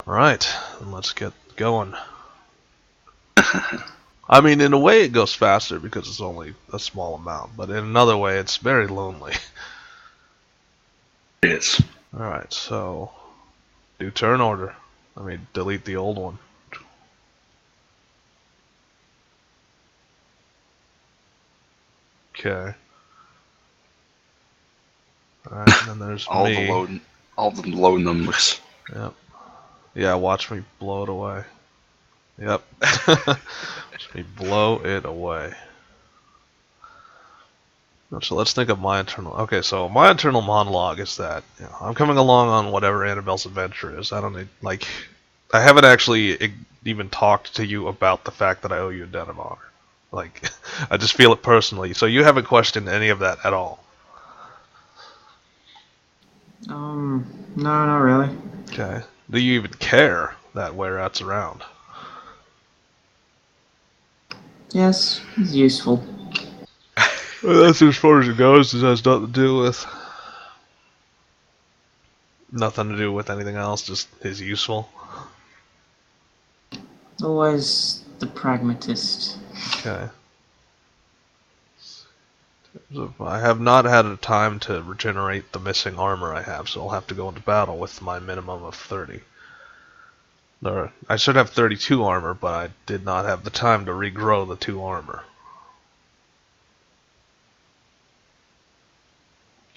Alright, then let's get going. I mean, in a way it goes faster because it's only a small amount, but in another way it's very lonely. It is. Alright, so do turn order. Let me delete the old one. Okay. Alright, and then there's me. All the low numbers. Yep. Yeah, watch me blow it away. Yep. Watch me blow it away. So let's think of my internal. Okay, so my internal monologue is that I'm coming along on whatever Annabelle's adventure is. I don't need I haven't actually even talked to you about the fact that I owe you a debt of honor. Like, I just feel it personally. So you haven't questioned any of that at all. No, not really. Okay. Do you even care that Whereat's around? Yes, it's useful. Well, that's as far as it goes. It has nothing to do with anything else. Just is useful. Always the pragmatist. Okay. I have not had a time to regenerate the missing armor I have, so I'll have to go into battle with my minimum of 30. I should have 32 armor, but I did not have the time to regrow the 2 armor.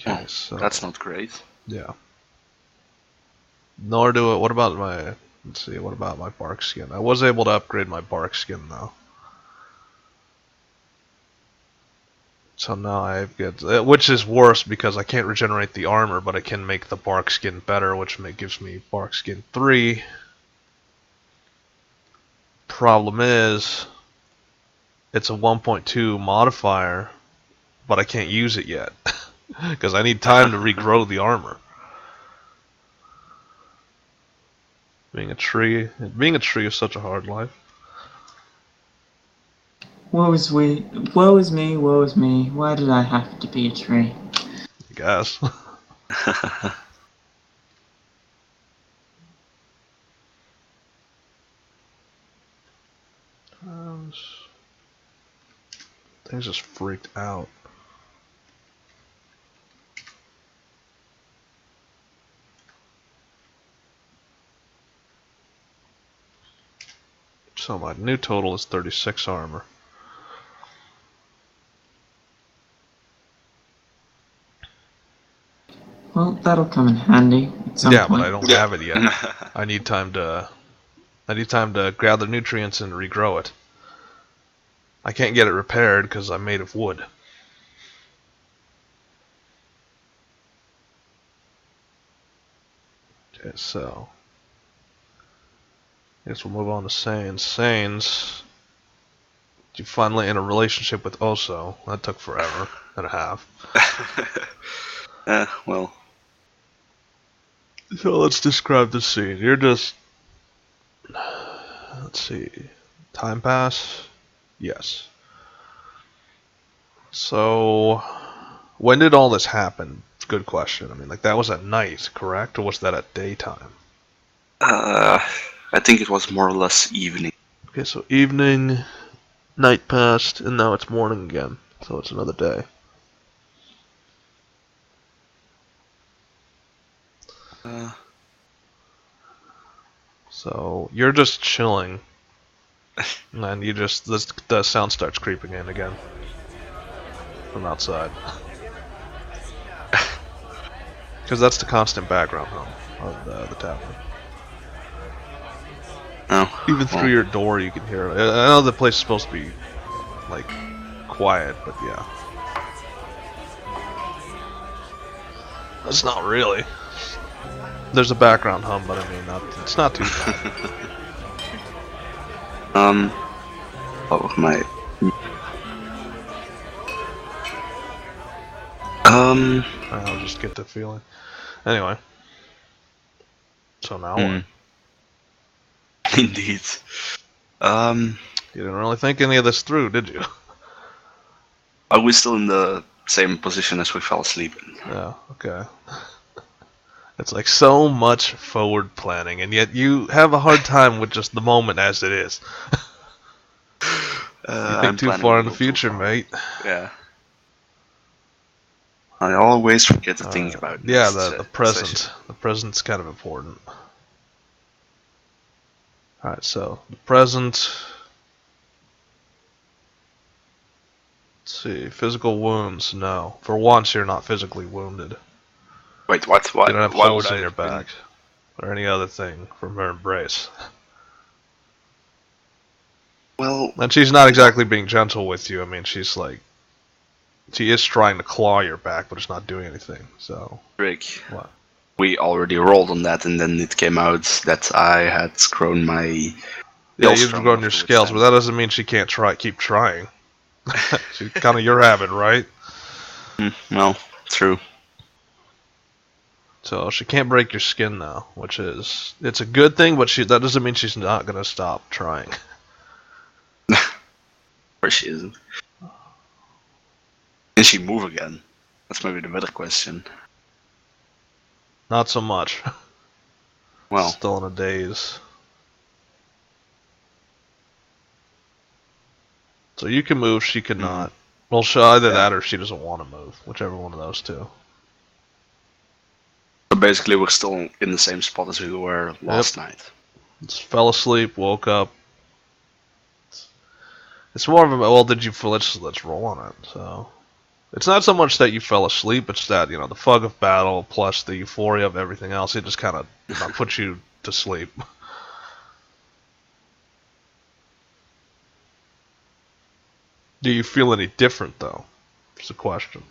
Okay, so that's not great. Yeah. Nor do it. What about my? Let's see. What about my bark skin? I was able to upgrade my bark skin though. So now I get, which is worse because I can't regenerate the armor, but I can make the bark skin better, which gives me bark skin 3. Problem is, it's a 1.2 modifier, but I can't use it yet because I need time to regrow the armor. Being a tree is such a hard life. Woe is me, woe is me, woe is me. Why did I have to be a tree? I guess. Things just freaked out. So my new total is 36 armor. Well, that'll come in handy at some point. But I don't have it yet. I need time to gather nutrients and regrow it. I can't get it repaired because I'm made of wood. Okay, so I guess we'll move on to Sains. Sains, you finally in a relationship with Oso. That took forever and a half. Well. So let's describe the scene. You're just... Let's see. Time pass? Yes. So, when did all this happen? Good question. I mean, like, that was at night, correct? Or was that at daytime? I think it was more or less evening. Okay, so evening, night passed, and now it's morning again. So it's another day. So you're just chilling, and you just the sound starts creeping in again from outside, because that's the constant background hum of the tavern. Oh, even through your door you can hear it. I know the place is supposed to be like quiet, but yeah, it's not really. There's a background hum, but I mean, it's not too bad. What was my... I'll just get the feeling. Anyway. So now what? Indeed. You didn't really think any of this through, did you? Are we still in the same position as we fell asleep in? Yeah, okay. It's like so much forward planning, and yet you have a hard time with just the moment as it is. You think I'm too planning far a in the little too future, far. mate. Yeah. I always forget to think about Yeah, next the session. present. The present's kind of important. Alright, so the present. Let's see, physical wounds, no. For once, you're not physically wounded. Wait, what? Why? You don't have Why would holes I in your have been? back. Or any other thing from her embrace. Well, And she's not exactly being gentle with you. I mean, she's like... She is trying to claw your back, but it's not doing anything, so... Rick, What? we already rolled on that, and then it came out that I had grown my Yeah, skills you've strong grown enough your to scales, but withstand that it. doesn't mean she can't keep trying. She's kind of your habit, right? Well, true. So she can't break your skin now, which is... It's a good thing, but that doesn't mean she's not going to stop trying. Or she isn't. Can she move again? That's maybe the better question. Not so much. Well, Still in a daze. So you can move, she cannot. Well, either Yeah. that or she doesn't want to move. Whichever one of those two. so basically we're still in the same spot as we were last night. Just fell asleep, woke up. It's more of a, well, did you, let's roll on it. So it's not so much that you fell asleep, it's that, you know, the fog of battle plus the euphoria of everything else, it just kind of puts you to sleep. Do you feel any different, though? It's a question.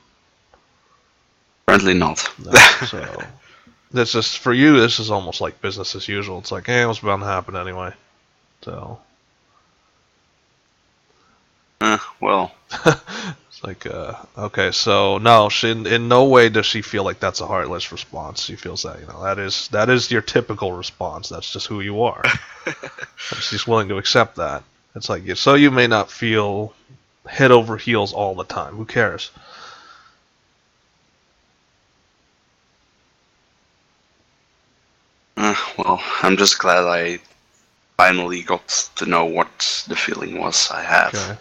Apparently not. No, so that's just, for you, this is almost like business as usual. It's like, it was bound to happen anyway. So. Well. It's like, okay, so no, in no way does she feel like that's a heartless response. She feels that, you know, that is your typical response. That's just who you are. And she's willing to accept that. It's like, so you may not feel head over heels all the time. Who cares? Well, I'm just glad I finally got to know what the feeling was I had. Okay.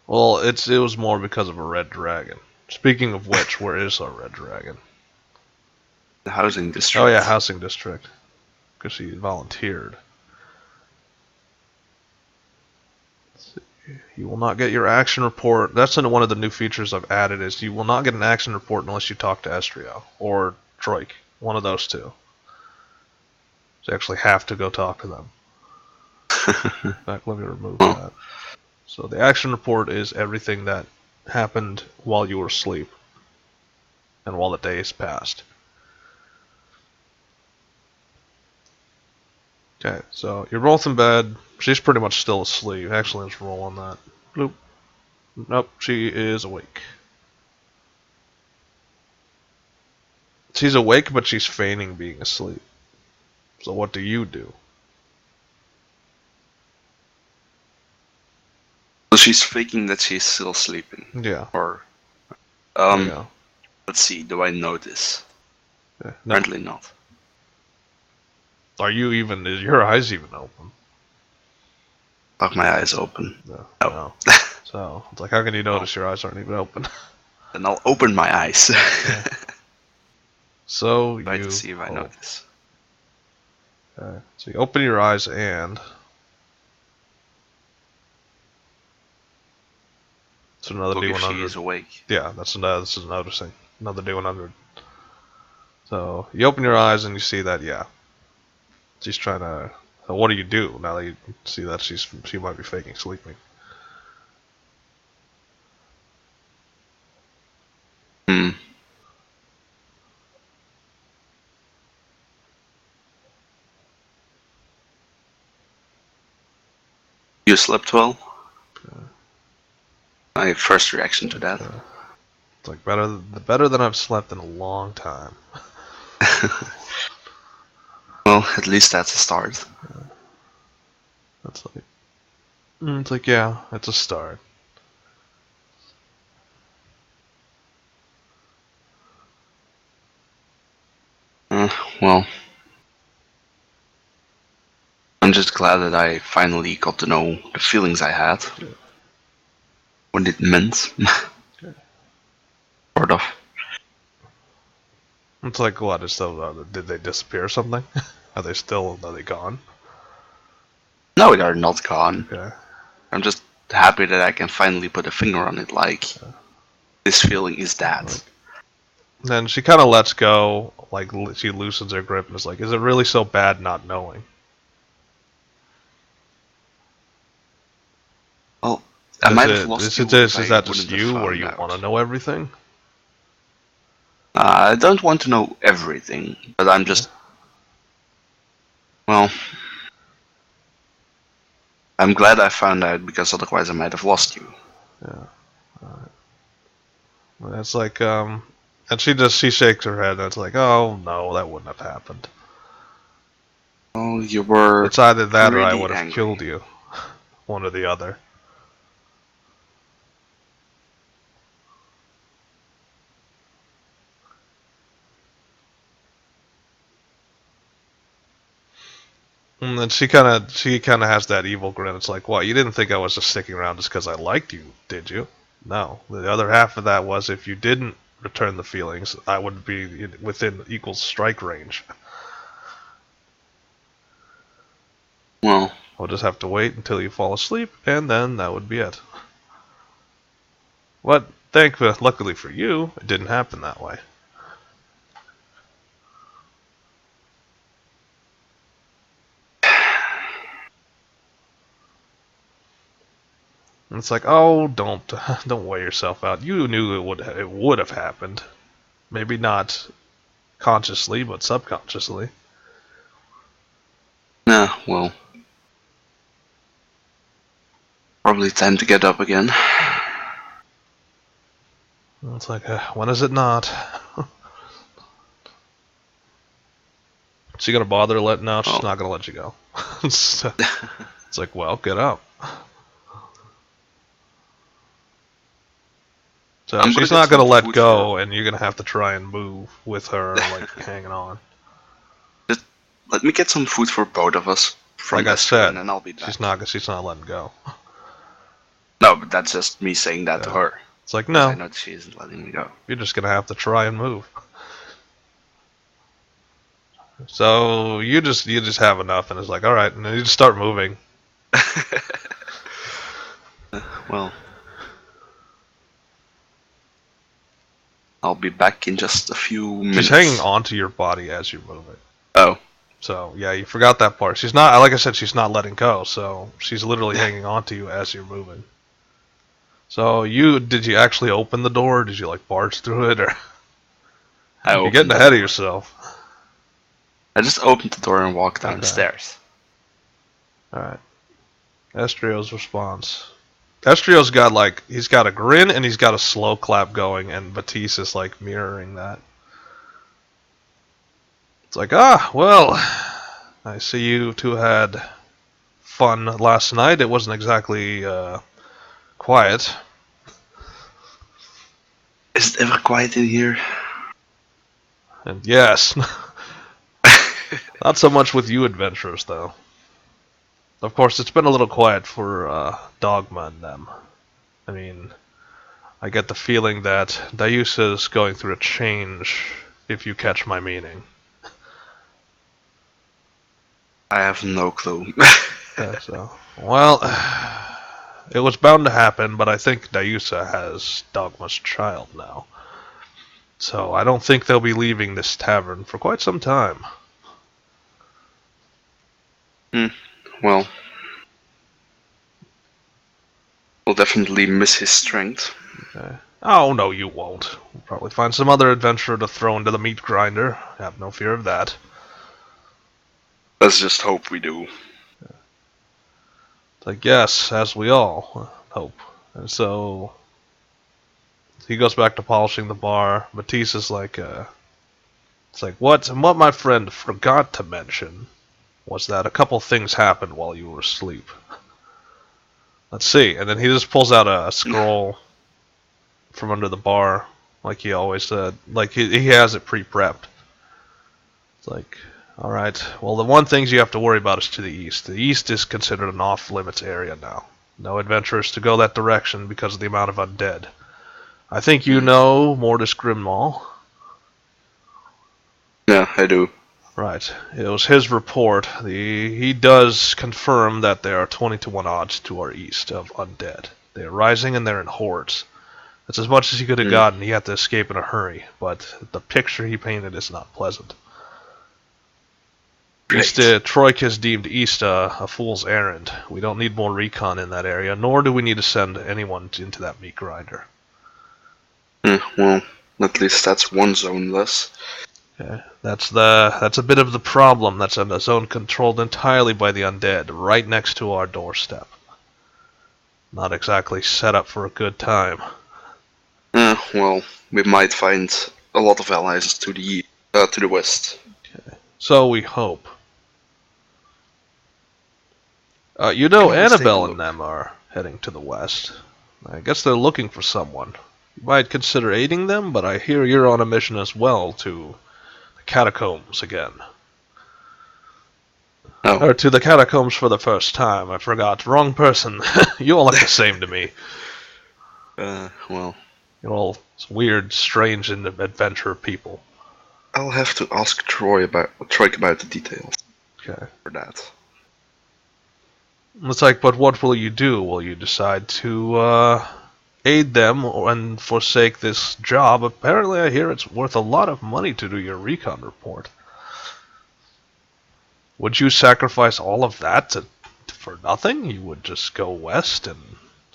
Well, it was more because of a red dragon. Speaking of which, where is our red dragon? The housing district. Oh yeah, housing district. Because she volunteered. Let's see. You will not get your action report. That's one of the new features I've added is you will not get an action report unless you talk to Estrio or Troik. One of those two. So you actually have to go talk to them. In fact, let me remove that. So the action report is everything that happened while you were asleep and while the days passed. Okay, so you're both in bed. She's pretty much still asleep. Actually, let's roll on that. Bloop. Nope, she is awake. She's awake, but she's feigning being asleep. So what do you do? So she's faking that she's still sleeping. Yeah. Or, Yeah. let's see, do I notice? No. Apparently not. Are you even, is your eyes even open? Have my eyes open. No. No. No. So, it's like, how can you notice your eyes aren't even open? Then I'll open my eyes. Yeah. So Try you to see if I hope. notice. Okay. So you open your eyes and it's another Look if she D100. is awake. Yeah, this is noticing. Another D100. So you open your eyes and you see that, yeah, she's trying to. So what do you do now that you see that she might be faking sleeping? Hmm. You slept well? Okay. My first reaction to that. Okay. It's like better than I've slept in a long time. Well, at least that's a start. Yeah. That's like, it's like, yeah, it's a start. well, I'm just glad that I finally got to know the feelings I had. What it meant. Sort of. It's like, what is the, did they disappear or something? Are they gone? No, they're not gone. Okay. I'm just happy that I can finally put a finger on it, like, this feeling is that. Right. Then she kind of lets go, like, she loosens her grip and is like, is it really so bad not knowing? Well, I might have lost you if Is I that just wouldn't have you, where found you out. want to know everything? I don't want to know everything, but I'm just... Well... I'm glad I found out, because otherwise I might have lost you. Yeah. Alright. It's like, and she shakes her head and it's like, oh no, that wouldn't have happened. Oh, you were It's either that or I pretty would have angry. killed you. One or the other. And then she kind of has that evil grin. It's like, what? You didn't think I was just sticking around just because I liked you, did you? No. The other half of that was if you didn't return the feelings, I would be within equal strike range. Well, We'll just have to wait until you fall asleep, and then that would be it. But luckily for you, it didn't happen that way. And it's like, oh, don't wear yourself out. You knew it would have happened. Maybe not consciously, but subconsciously. yeah, well. Probably time to get up again. It's like, when is it not? Is she gonna bother letting out? She's not gonna let you go. It's like, well, get up. So she's not gonna let go, and you're gonna have to try and move with her, like hanging on. Just let me get some food for both of us from Like I Esther, said, and then I'll be back. she's not letting go. No, but that's just me saying that to her. It's like, I no, know she isn't letting me go. you're just gonna have to try and move. So you just have enough, and it's like, all right, and then you just start moving. Well, I'll be back in just a few minutes. She's hanging onto your body as you move it. Oh. So yeah, you forgot that part. She's not, like I said, she's not letting go. So she's literally hanging onto you as you're moving. So did you actually open the door? Or did you like barge through it, or you're getting ahead of yourself? I just opened the door and walked down the stairs. Alright. Estrio's response. Estrio's got he's got a grin and he's got a slow clap going, and Batiste is like mirroring that. It's like, well, I see you two had fun last night. It wasn't exactly quiet. Is it ever quiet in here? And yes. Not so much with you adventurers, though. Of course, it's been a little quiet for Dogma and them. I mean, I get the feeling that Dayusa is going through a change, if you catch my meaning. I have no clue. Yeah, so, well, it was bound to happen, but I think Dayusa has Dogma's child now. So I don't think they'll be leaving this tavern for quite some time. Well, we'll definitely miss his strength. Okay. Oh, no, you won't. We'll probably find some other adventurer to throw into the meat grinder. Have no fear of that. Let's just hope we do. Like, yes, as we all hope. And so he goes back to polishing the bar. Matisse is like, it's like, what my friend forgot to mention was that a couple things happened while you were asleep. Let's see. And then he just pulls out a scroll from under the bar, like he always said. Like he has it pre-prepped. It's like, alright, well the one thing you have to worry about is to the east. The east is considered an off-limits area now. No adventurers to go that direction because of the amount of undead. I think you know Mortis Grimmaul. Yeah, I do. Right. It was his report. He does confirm that there are 20 to 1 odds to our east of undead. They're rising and they're in hordes. That's as much as he could have gotten. He had to escape in a hurry, but the picture he painted is not pleasant. Troik has deemed East a fool's errand. We don't need more recon in that area, nor do we need to send anyone into that meat grinder. Well, at least that's one zone less. Okay. That's a bit of the problem. That's a zone controlled entirely by the undead, right next to our doorstep. Not exactly set up for a good time. Well, we might find a lot of allies to the west. Okay. So we hope. You know, Annabelle and them are heading to the west. I guess they're looking for someone. You might consider aiding them, but I hear you're on a mission as well to the catacombs again. Oh. Or to the catacombs for the first time. I forgot. Wrong person. You all look the same to me. Well. You're all weird, strange, and adventure people. I'll have to ask Troik about the details. Okay. For that. It's like, but what will you do? Will you decide to aid them and forsake this job? Apparently I hear it's worth a lot of money to do your recon report. Would you sacrifice all of that for nothing? You would just go west and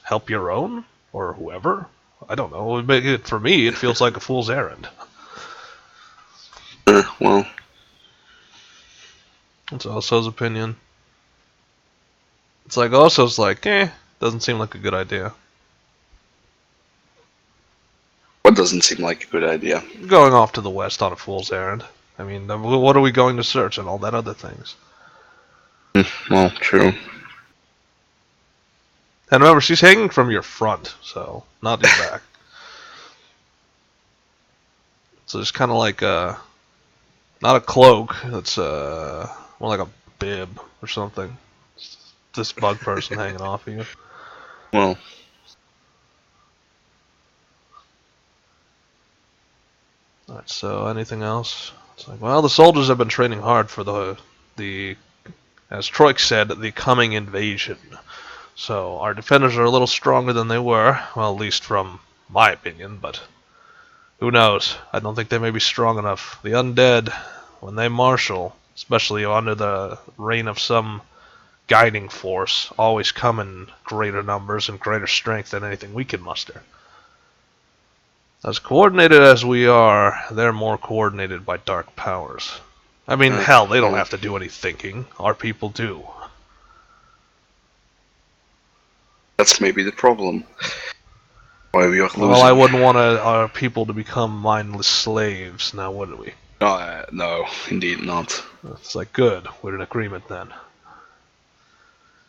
help your own? Or whoever? I don't know. For me, it feels like a fool's errand. Well. That's Oso's opinion. It's like Oso's like, doesn't seem like a good idea. What doesn't seem like a good idea? Going off to the west on a fool's errand. I mean, what are we going to search and all that other things? Well, true. And remember, she's hanging from your front, so not your back. So it's kind of like not a cloak. It's more like a bib or something. This bug person hanging off of you. Well. Alright, so anything else? It's like, well, the soldiers have been training hard for the as Troik said, the coming invasion. So our defenders are a little stronger than they were, well, at least from my opinion, but who knows? I don't think they may be strong enough. The undead, when they marshal, especially under the reign of some guiding force, always come in greater numbers and greater strength than anything we can muster. As coordinated as we are, they're more coordinated by dark powers. I mean, hell, they don't have to do any thinking. Our people do. That's maybe the problem. Why we are losing. Well, I wouldn't want our people to become mindless slaves, now would we? No, indeed not. It's like, good, we're in agreement then.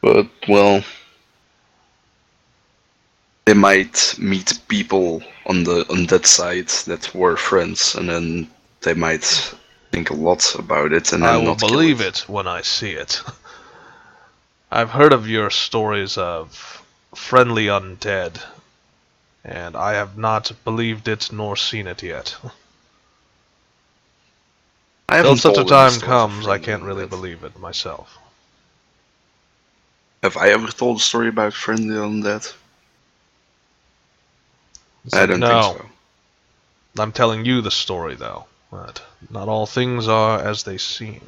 But, well, they might meet people on that side that were friends, and then they might think a lot about it, and then I will not believe kill it when I see it. I've heard of your stories of friendly undead, and I have not believed it nor seen it yet. Till such a time comes, I can't really believe it myself. Have I ever told a story about friendly undead? I don't think so. I'm telling you the story, though. That not all things are as they seem.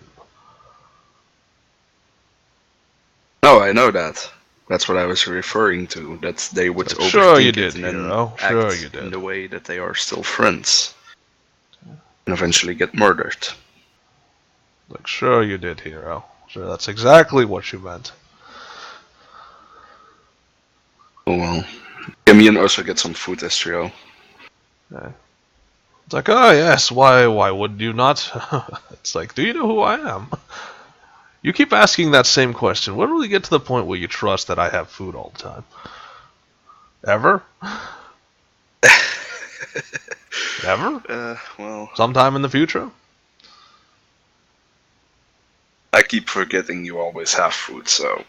No, I know that. That's what I was referring to. That they would overthink sure you it did, and then Hero. act Sure you did. in the way that they are still friends, and eventually get murdered. Like, sure you did, Hero. Sure, that's exactly what you meant. Oh well. Yeah, me and also get some food, Estrio. Okay. It's like, oh yes, why would you not? It's like, do you know who I am? You keep asking that same question. When will you get to the point where you trust that I have food all the time? Ever? Ever? Well... Sometime in the future? I keep forgetting you always have food, so...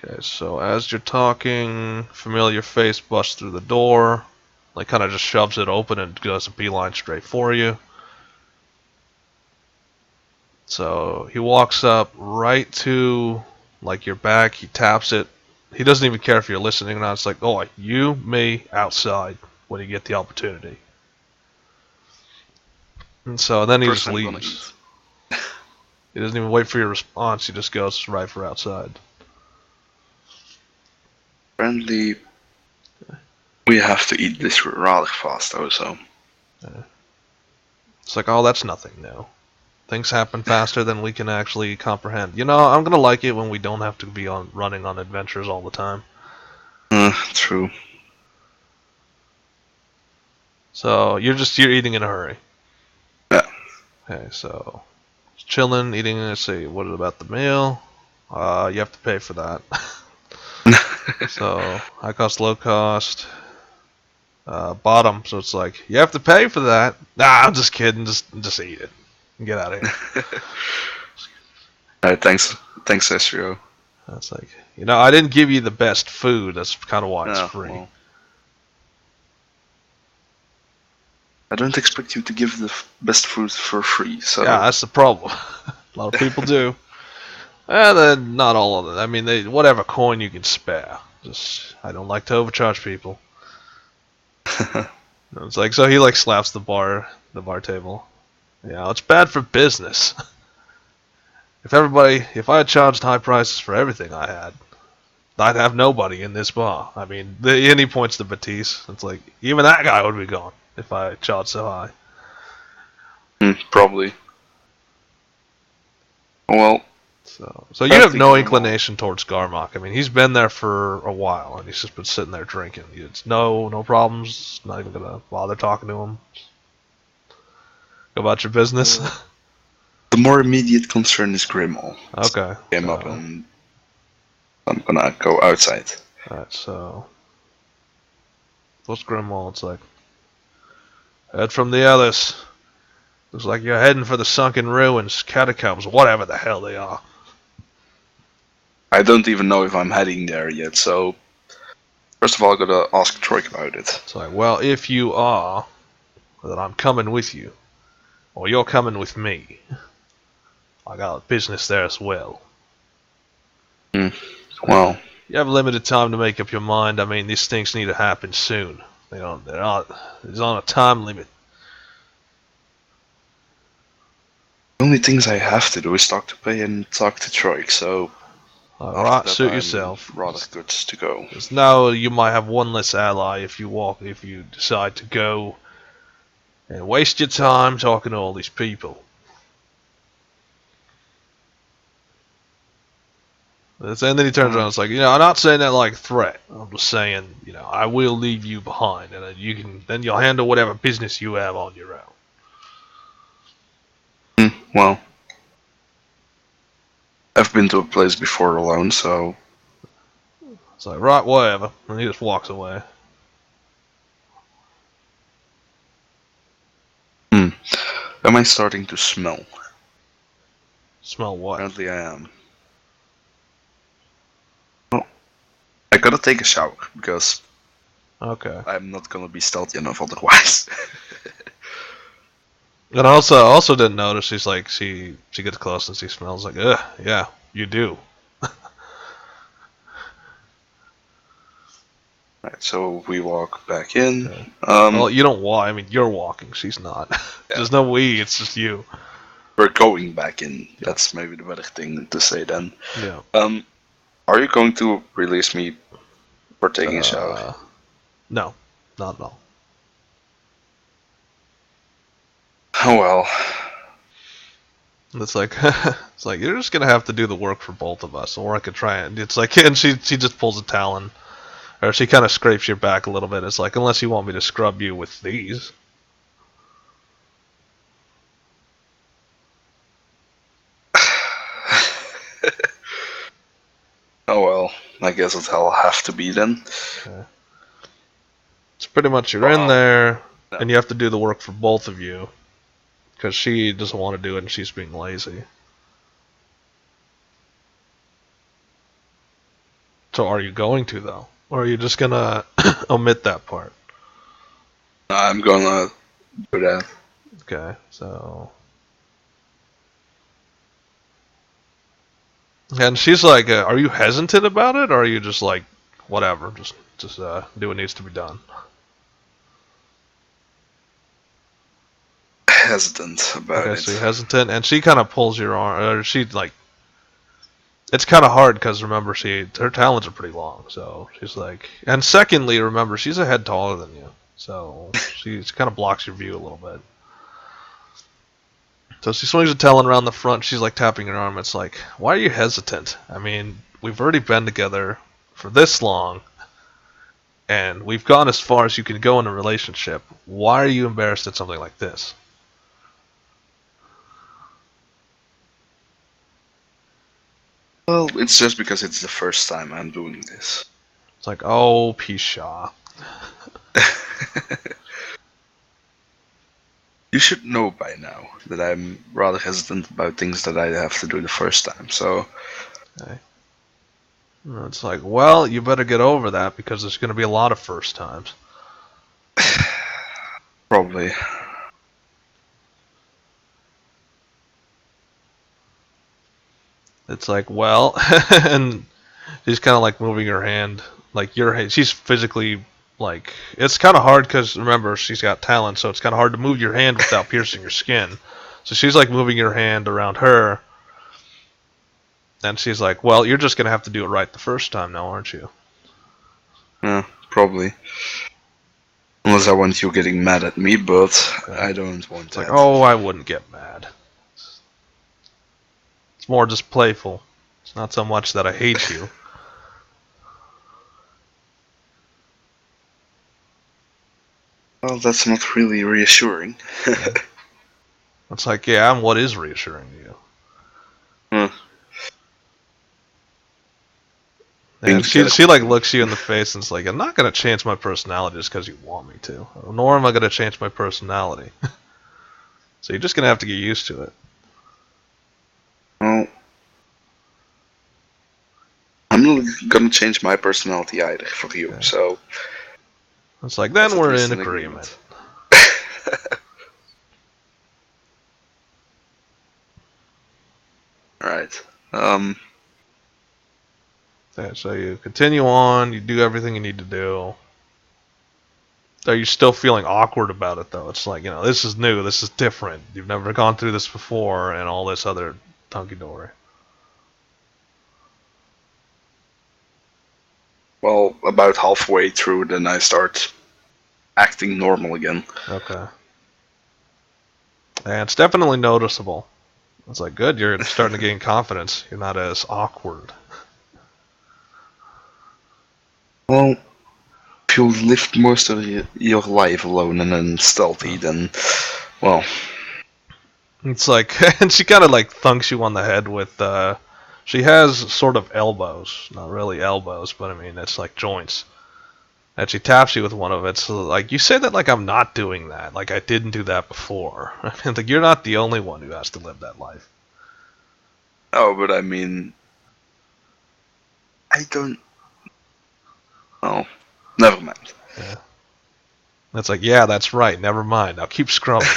Okay, so as you're talking, familiar face busts through the door, like kind of just shoves it open and does a beeline straight for you. So he walks up right to like your back, he taps it. He doesn't even care if you're listening or not. It's like, oh, you, me, outside when you get the opportunity. And so then he First just I'm gonna leaves. eat. He doesn't even wait for your response, he just goes right for outside. Apparently, we have to eat this rather fast, though, so... It's like, oh, that's nothing new. Things happen faster than we can actually comprehend. You know, I'm gonna like it when we don't have to be running on adventures all the time. True. So you're eating in a hurry. Yeah. Okay, so chilling, eating. Let's see, what about the meal? You have to pay for that. So high cost, low cost, bottom. So it's like you have to pay for that. Nah, I'm just kidding. Just eat it and get out of here. Alright, thanks, Ezreal. That's like, you know, I didn't give you the best food. That's kind of why it's Yeah, free. well, I don't expect you to give the best food for free, so... Yeah, that's the problem. A lot of people do. And then not all of them. I mean, whatever coin you can spare. Just, I don't like to overcharge people. It's like, so he like slaps the bar table. Yeah, it's bad for business. If I had charged high prices for everything I had, I'd have nobody in this bar. I mean, and he points to Batiste. It's like, even that guy would be gone if I charged so high. Probably. Well, So you have no inclination towards Garmok. I mean, he's been there for a while, and he's just been sitting there drinking. It's no problems. Not even gonna bother talking to him. Go about your business. the more immediate concern is Grimmel. Okay. Came up and I'm gonna go outside. Alright, so what's Grimwald? It's like, heard from the others. Looks like you're heading for the sunken ruins, catacombs, whatever the hell they are. I don't even know if I'm heading there yet, so first of all I gotta ask Troik about it. It's like, well, if you are, then I'm coming with you. Or you're coming with me. I got business there as well. Well, You have limited time to make up your mind. I mean, these things need to happen soon. There's on a time limit. the only things I have to do is talk to Pei and talk to Troik, so Alright, suit I'm yourself. rather good to go. Just know you might have one less ally if you decide to go and waste your time talking to all these people. And then he turns around and it's like, you know, I'm not saying that like a threat. I'm just saying, you know, I will leave you behind, and then you'll handle whatever business you have on your own. Well, I've been to a place before alone, so... It's like, right, whatever. And he just walks away. Am I starting to smell? Smell what? Apparently I am. Well, I gotta take a shower, because Okay. I'm not gonna be stealthy enough otherwise. And I also didn't notice, she's like, she gets close and she smells like, ugh, yeah, you do. Right, so we walk back in. Okay. Well, you don't walk, I mean, you're walking, she's not. Yeah. There's no we, it's just you. We're going back in. That's maybe the better thing to say then. Yeah. Are you going to release me for taking a shower? No, not at all. Oh well. It's like it's like you're just gonna have to do the work for both of us, or I could try and it's like, and she just pulls a talon, or she kind of scrapes your back a little bit. It's like, unless you want me to scrub you with these. Oh well, I guess it'll have to be then. Okay. It's pretty much you're in there, and you have to do the work for both of you. because she doesn't want to do it and she's being lazy. So are you going to, though? Or are you just gonna omit that part? I'm gonna do that. Okay, so... And she's like, are you hesitant about it, or are you just like, whatever, just do what needs to be done? Hesitant about Okay, it. so you're hesitant, and she kind of pulls your arm, or she like, it's kind of hard because remember, her talons are pretty long, so she's like, and secondly, remember, she's a head taller than you, so she kind of blocks your view a little bit. So she swings a talon around the front. She's like tapping your arm. It's like, why are you hesitant? I mean, we've already been together for this long, and we've gone as far as you can go in a relationship. Why are you embarrassed at something like this? Well, it's just because it's the first time I'm doing this. It's like, oh, Pisha. You should know by now that I'm rather hesitant about things that I have to do the first time, so... Okay. And it's like, well, you better get over that because there's going to be a lot of first times. Probably. It's like, well, and she's kind of like moving her hand, like she's physically, like, it's kind of hard because remember, she's got talent, so it's kind of hard to move your hand without piercing your skin. So she's like moving her hand around her, and she's like, well, you're just going to have to do it right the first time now, aren't you? Yeah, probably. Unless I want you getting mad at me, but I don't want It's that. like, oh, I wouldn't get mad. It's more just playful. It's not so much that I hate you. Well, that's not really reassuring. It's like, yeah, and what is reassuring to you? Huh. And she like looks you in the face and it's like, I'm not gonna change my personality just because you want me to. Nor am I gonna change my personality. So you're just gonna have to get used to it. Well, I'm not gonna change my personality either for you, Okay. so... It's like, then that's at we're least in an agreement. Alright. Yeah, so you continue on, you do everything you need to do. Are you still feeling awkward about it though? It's like, this is new, this is different. You've never gone through this before and all this other hunky-dory. Well, about halfway through, then I start acting normal again. Okay. And it's definitely noticeable. It's like, good, you're starting to gain confidence. You're not as awkward. Well, if you lived most of your life alone and then stealthy, then, well... It's like, and she kind of like thunks you on the head with, she has sort of elbows. Not really elbows, but I mean, it's like joints. And she taps you with one of it. So like, you say that like I'm not doing that. Like I didn't do that before. I mean, like, you're not the only one who has to live that life. Oh, but I mean... I don't... Oh, never mind. Yeah. It's like, yeah, that's right. Never mind. Now keep scrubbing.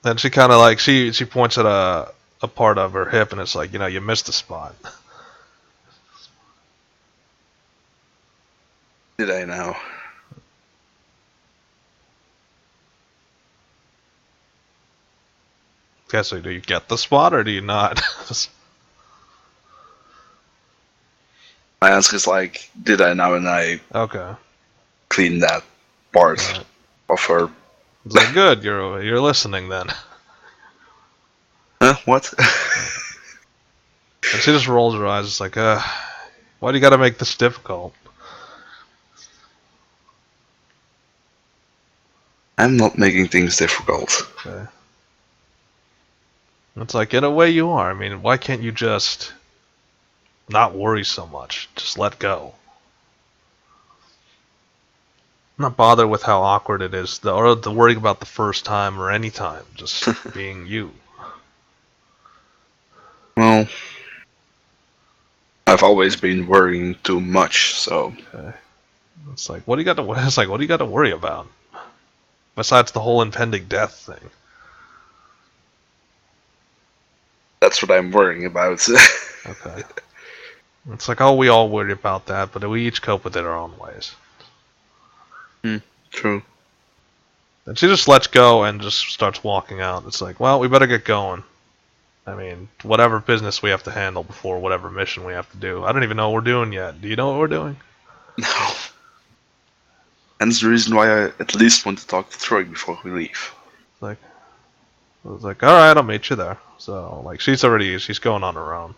Then she kind of like, she points at a part of her hip and it's like, you missed a spot. Did I now? Okay, so do you get the spot or do you not? My answer is like, did I now? And I Okay. clean that part Right. of her. It's like, good, you're listening then. Huh? What? And she just rolls her eyes. It's like, why do you gotta make this difficult? I'm not making things difficult. Okay. It's like, in a way you are. I mean, why can't you just not worry so much? Just let go. I'm not bothered with how awkward it is, or the worrying about the first time or any time, just being you. Well, I've always been worrying too much, so Okay. It's like, what do you got to? It's like, what do you got to worry about? Besides the whole impending death thing. that's what I'm worrying about. Okay. It's like, oh, we all worry about that, but we each cope with it our own ways. True. And she just lets go and just starts walking out. It's like, well, we better get going. I mean, whatever business we have to handle before whatever mission we have to do. I don't even know what we're doing yet. Do you know what we're doing? No. Hence the reason why I at least want to talk to Troy before we leave. Like, I was like, all right, I'll meet you there. So, like, she's going on her own.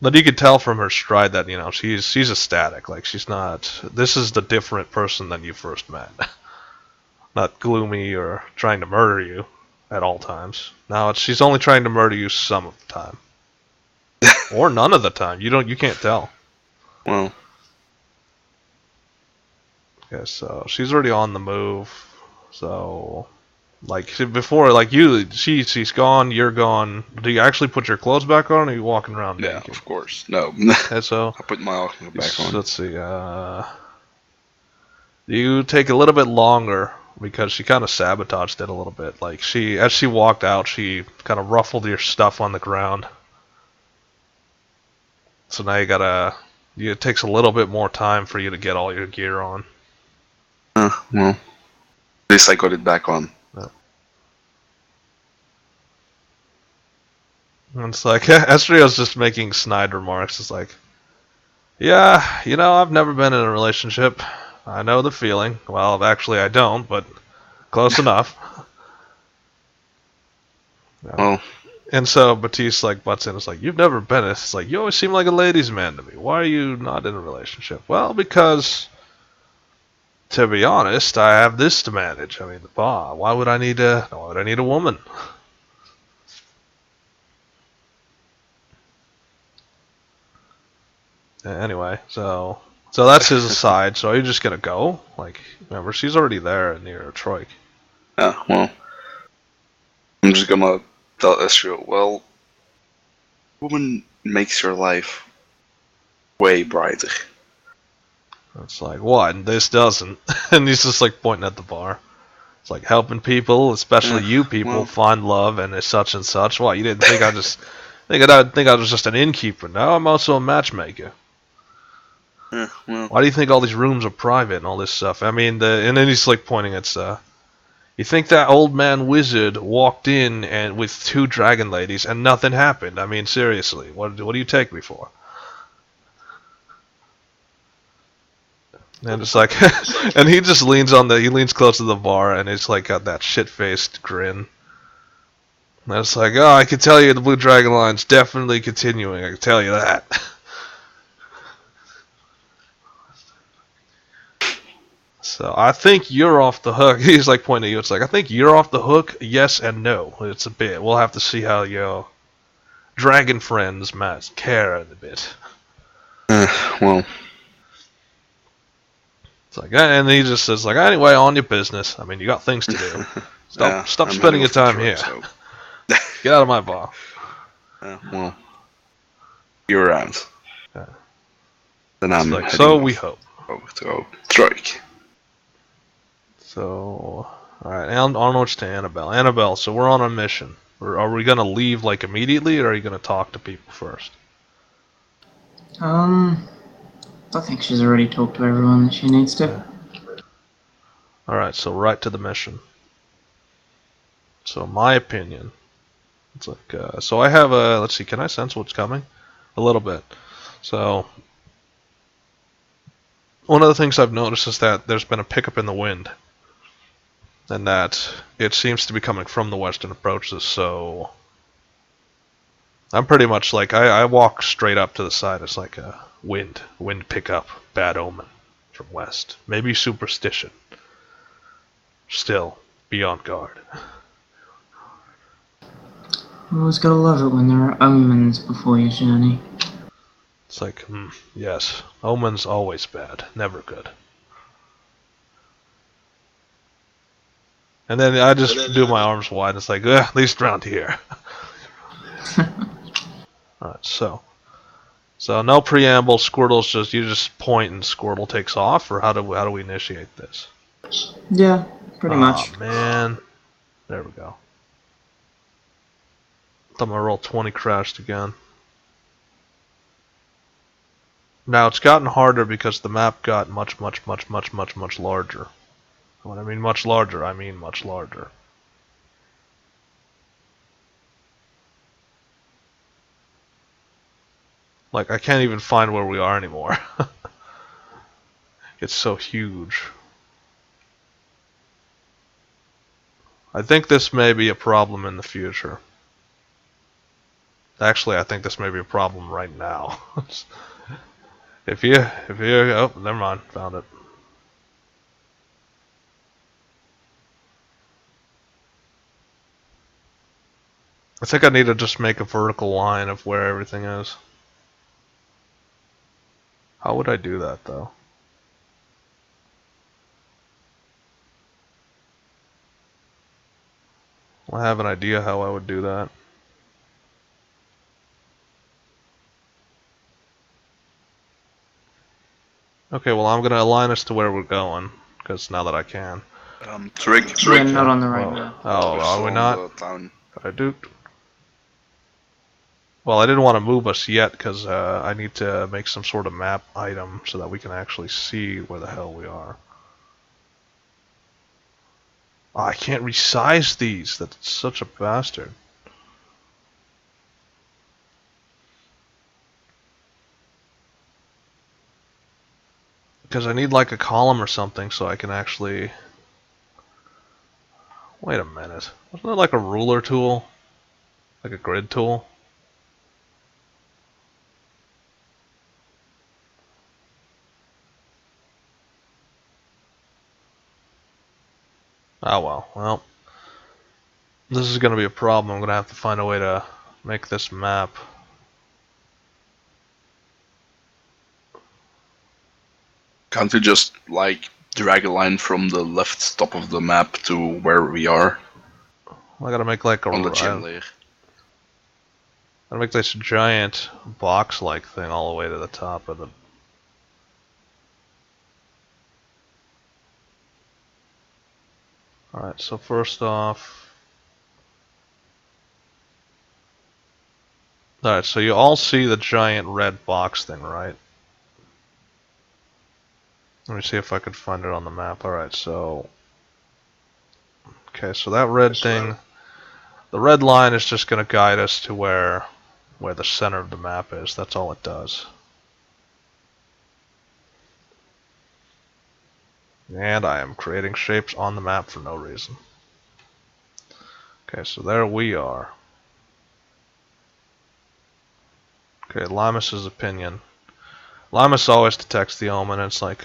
But you could tell from her stride that, you know, she's ecstatic. Like, she's not, this is the different person than you first met. Not gloomy or trying to murder you at all times. Now, she's only trying to murder you some of the time. Or none of the time. You can't tell. Well, Okay, so she's already on the move. So, like before, like she's gone. You're gone. Do you actually put your clothes back on, or are you walking around yeah, naked? of course. No. Okay, so I put my outfit back on. let's see. You take a little bit longer because she kind of sabotaged it a little bit. Like as she walked out, she kind of ruffled your stuff on the ground. So now it takes a little bit more time for you to get all your gear on. Well, at least I got it back on. Yeah. And it's like, Estrio's just making snide remarks. It's like, yeah, you know, I've never been in a relationship. I know the feeling. Well, actually, I don't, but close enough. Yeah. Well, And so Batiste like butts in. It's like, you've never been. It's like, you always seem like a ladies' man to me. Why are you not in a relationship? Well, because, to be honest, I have this to manage. I mean, why would I need a woman? Anyway, so that's his aside. So are you just gonna go? Like, remember, she's already there near Troik. yeah, well, I'm just gonna tell Ezreal, well, woman makes your life way brighter. It's like, what? And this doesn't. And he's just like pointing at the bar. It's like helping people, especially Yeah, you people, well, find love and such and such. What? You didn't think I just think I was just an innkeeper? No, I'm also a matchmaker. yeah, well, Why do you think all these rooms are private and all this stuff? I mean, and then he's like pointing at you think that old man wizard walked in and with 2 dragon ladies and nothing happened? I mean, seriously, what do you take me for? And it's like, and he just he leans close to the bar and it's like got that shit-faced grin. And it's like, oh, I can tell you the Blue Dragon line's definitely continuing, I can tell you that. So I think you're off the hook. He's like pointing at you. It's like, I think you're off the hook. Yes and no. It's a bit. We'll have to see how your dragon friends might care a bit. well, It's like, and he just says like, anyway, on your business. I mean, you got things to do. Stop I'm spending your heading off to time Troy, here. so. Get out of my bar. Well, you're around. Yeah. Then It's I'm like, heading so off we hope. over to Troik. So, alright, onwards to Annabelle. Annabelle, so we're on a mission. Are we going to leave, like, immediately, or are you going to talk to people first? I think she's already talked to everyone that she needs to. Alright, so right to the mission. So, my opinion. It's like, so I have a, let's see, can I sense what's coming? A little bit. So, one of the things I've noticed is that there's been a pickup in the wind. And that it seems to be coming from the western approaches, so I'm pretty much like, I walk straight up to the side. It's like a wind pickup, bad omen from west. Maybe superstition. Still, be on guard. You always gotta love it when there are omens before your journey. It's like, yes, omens always bad, never good. And then I just do my arms wide. It's like, at least around here. Alright, so no preamble. Squirtle's you just point and Squirtle takes off, or how do we initiate this? Yeah, pretty much. Oh man, there we go. Thought my roll 20 crashed again. Now it's gotten harder because the map got much larger. When I mean much larger, I mean much larger. Like, I can't even find where we are anymore. It's so huge. I think this may be a problem in the future. Actually, I think this may be a problem right now. If you, oh, never mind, found it. I think I need to just make a vertical line of where everything is. How would I do that, though? I have an idea how I would do that. Okay, well, I'm gonna align us to where we're going, because now that I can. Trick. We're not on the right Whoa. map. Oh, are we not? Town. I do. Well, I didn't want to move us yet, because I need to make some sort of map item so that we can actually see where the hell we are. Oh, I can't resize these. That's such a bastard. Because I need like a column or something so I can actually... Wait a minute. Wasn't there like a ruler tool? Like a grid tool? Oh well. Well, this is going to be a problem. I'm going to have to find a way to make this map. Can't we just, like, drag a line from the left top of the map to where we are? I gotta make like a... On the chain layer. Gotta make this giant box-like thing all the way to the top of the... Alright, so first off... Alright, so you all see the giant red box thing, right? Let me see if I can find it on the map. Alright, so... Okay, so that red thing... The red line is just going to guide us to where the center of the map is. That's all it does. And I am creating shapes on the map for no reason. Okay, so there we are. Okay, Limus's opinion. Limus always detects the omen. It's like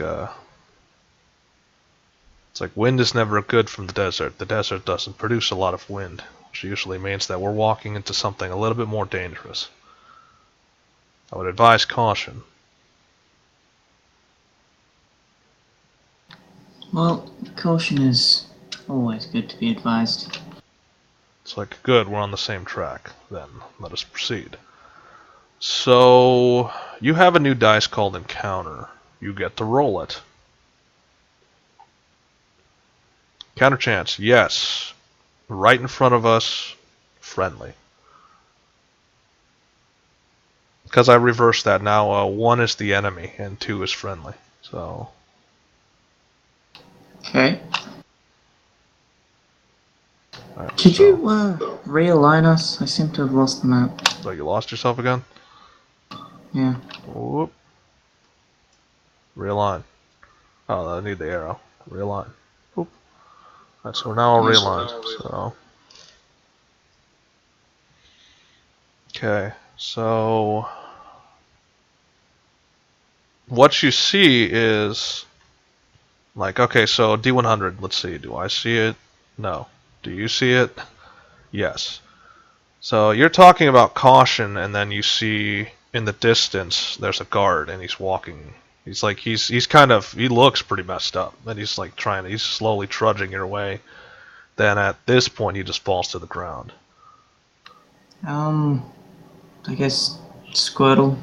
wind is never good from the desert. The desert doesn't produce a lot of wind, which usually means that we're walking into something a little bit more dangerous. I would advise caution. Well, caution is always good to be advised. It's like, good, we're on the same track. Then, let us proceed. So, you have a new dice called Encounter. You get to roll it. Counter chance, yes. Right in front of us, friendly. Because I reversed that, now 1 is the enemy and 2 is friendly. So... Okay. Right, Could so, you realign us? I seem to have lost the map. So you lost yourself again? Yeah. Whoop. Realign. Oh, I need the arrow. Realign. Whoop. Alright, so we're now all realigned. So. Okay, so what you see is like, okay, so D100, let's see, do I see it? No. Do you see it? Yes. So you're talking about caution, and then you see in the distance there's a guard and he's walking. He's like he's kind of he looks pretty messed up, and he's like he's slowly trudging your way. Then at this point he just falls to the ground. I guess Squirtle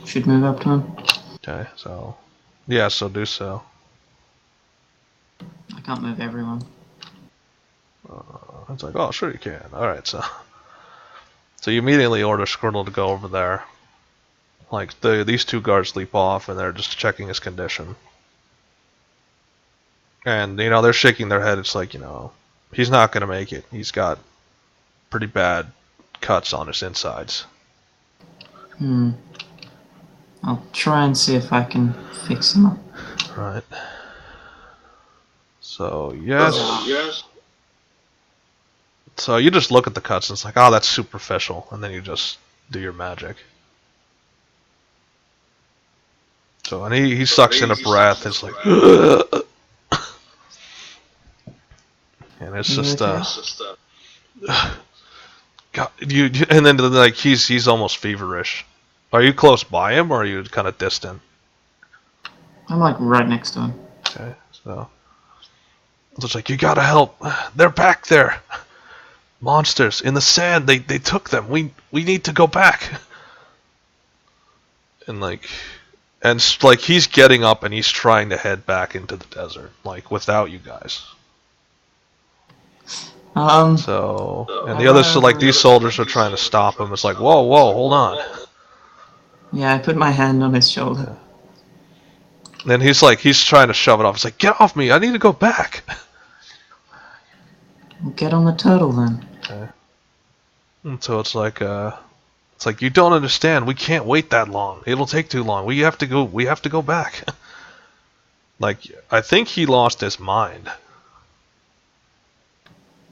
should move up to him. Okay, so yeah, so do so. I can't move everyone. It's like, oh, sure you can. All right, so you immediately order Squirtle to go over there. Like these two guards leap off and they're just checking his condition. And they're shaking their head. It's like, he's not gonna make it. He's got pretty bad cuts on his insides. I'll try and see if I can fix him up. Right. So yes. So you just look at the cuts and it's like, oh, that's superficial, and then you just do your magic. So and he sucks in a breath. It's like, and it's just God, and then like he's almost feverish. Are you close by him or are you kind of distant? I'm like right next to him. Okay, so it's like, you gotta help. They're back there. Monsters in the sand. They took them. We need to go back. And he's getting up and he's trying to head back into the desert, like without you guys. So and the others, these soldiers are trying to stop him. It's like, whoa, hold on. Yeah, I put my hand on his shoulder. Then he's trying to shove it off. It's like, get off me! I need to go back. Get on the turtle then. Okay. And so it's like you don't understand. We can't wait that long. It'll take too long. We have to go. We have to go back. Like, I think he lost his mind.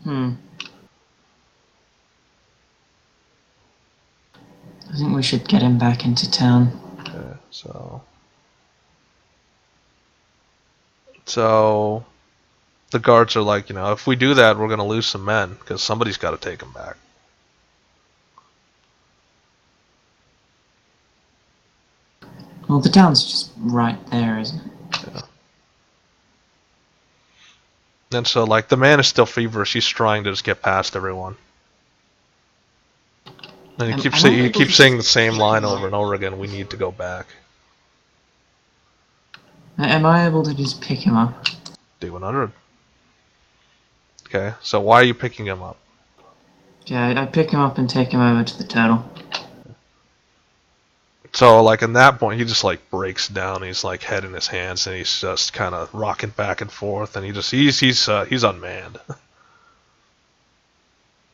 I think we should get him back into town. Okay, so the guards are like, if we do that, we're going to lose some men, because somebody's got to take him back. Well, the town's just right there, isn't it? Yeah. And so, the man is still feverish. He's trying to just get past everyone. And he keeps saying the same line over and over again, we need to go back. Am I able to just pick him up? D100. Okay, so why are you picking him up? Yeah, I pick him up and take him over to the turtle. So, in that point, he just, breaks down. He's, head in his hands, and he's just kind of rocking back and forth, and he's unmanned.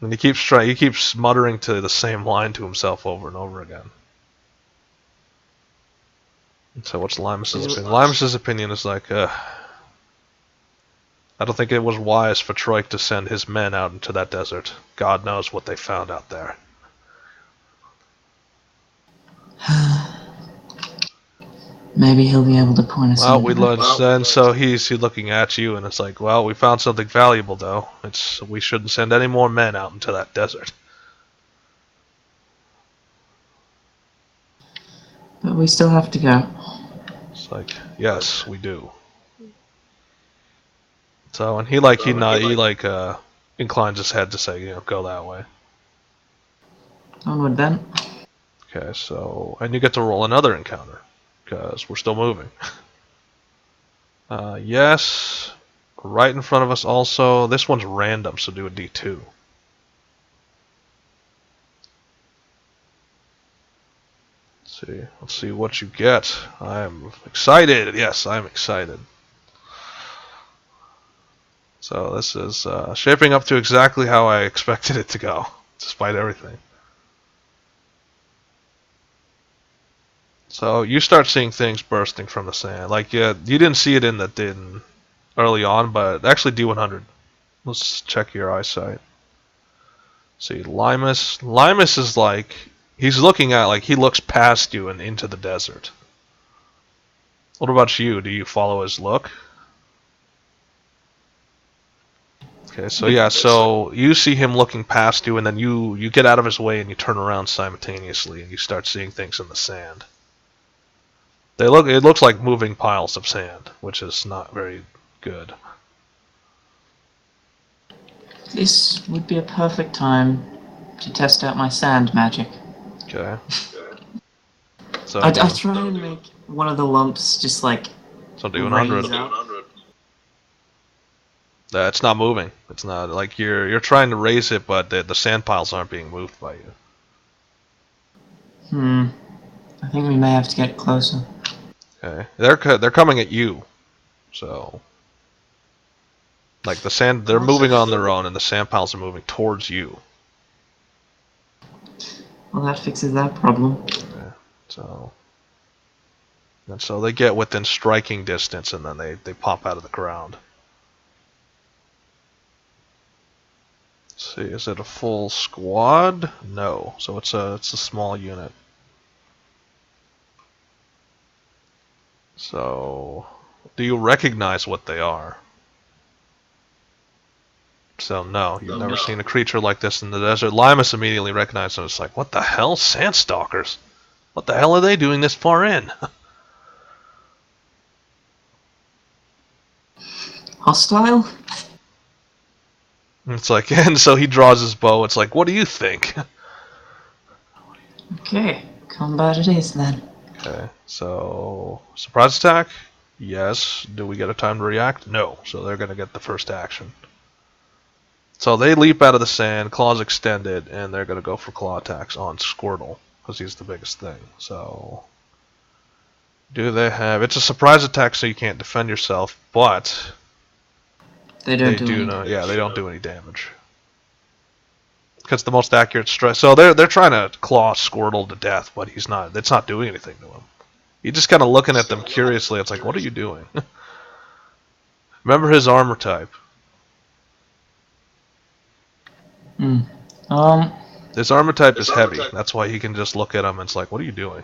And he keeps muttering to the same line to himself over and over again. And so what's Limus's opinion? Limus's opinion is I don't think it was wise for Troik to send his men out into that desert. God knows what they found out there. Maybe he'll be able to point us out. Well, we learned then, so he's looking at you, and it's like, well, we found something valuable, though. We shouldn't send any more men out into that desert. But we still have to go. It's like, yes, we do. So, and he inclines his head to say, go that way. Onward then. Okay, so, and you get to roll another encounter, because we're still moving. Yes, right in front of us also. This one's random, so do a D2. Let's see what you get. I'm excited. Yes, I'm excited. So this is shaping up to exactly how I expected it to go, despite everything. So you start seeing things bursting from the sand. You didn't see it in early on, but actually D100. Let's check your eyesight. See, Limus. Limus is he's looking at he looks past you and into the desert. What about you? Do you follow his look? Okay, Okay, so yeah, so you see him looking past you, and then you get out of his way and you turn around simultaneously, and you start seeing things in the sand. It looks like moving piles of sand, which is not very good. This would be a perfect time to test out my sand magic. Okay. So I try and make one of the lumps just like do 100. raise up. It's not moving. It's not like you're trying to raise it, but the sand piles aren't being moved by you. I think we may have to get closer. Okay. They're coming at you, so like the sand, they're moving on their own, and the sand piles are moving towards you. Well, that fixes that problem. Okay. So they get within striking distance, and then they pop out of the ground. Let's see, is it a full squad? No, so it's a small unit. So, do you recognize what they are? So no, you've never seen a creature like this in the desert. Limus immediately recognized them. It's like, what the hell? Sandstalkers? What the hell are they doing this far in? Hostile? It's like, and so he draws his bow. It's like, what do you think? Okay, combat it is then. Okay, so surprise attack? Yes. Do we get a time to react? No. So they're going to get the first action. So they leap out of the sand, claws extended, and they're going to go for claw attacks on Squirtle, because he's the biggest thing. So, do they have... It's a surprise attack, so you can't defend yourself, but... They don't do any no, yeah, they don't do any damage. Because the most accurate strike... So they're trying to claw Squirtle to death, but he's not... It's not doing anything to him. He's just kind of looking at them curiously. It's like, what are you doing? Remember his armor type. His armor type is heavy. That's why he can just look at him and it's like, what are you doing?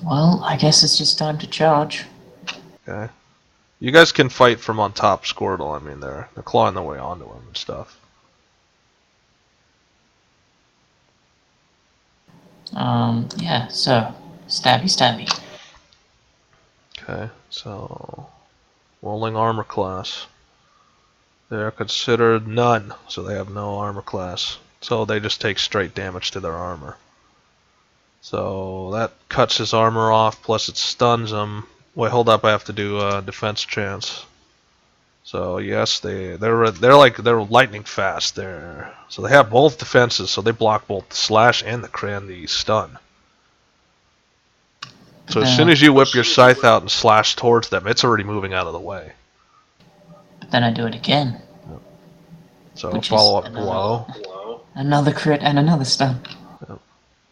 Well, I guess it's just time to charge. Okay. You guys can fight from on top Squirtle. I mean, they're clawing their way onto him and stuff. Yeah, so, stabby. Okay, so rolling armor class. They're considered none, so they have no armor class. So they just take straight damage to their armor. So that cuts his armor off, plus it stuns him. Wait, hold up, I have to do a defense chance. So yes, they're lightning fast. So they have both defenses, so they block both the slash and the stun. So as soon as you whip your scythe out and slash towards them, it's already moving out of the way. But then I do it again. So follow up blow. Another crit and another stun.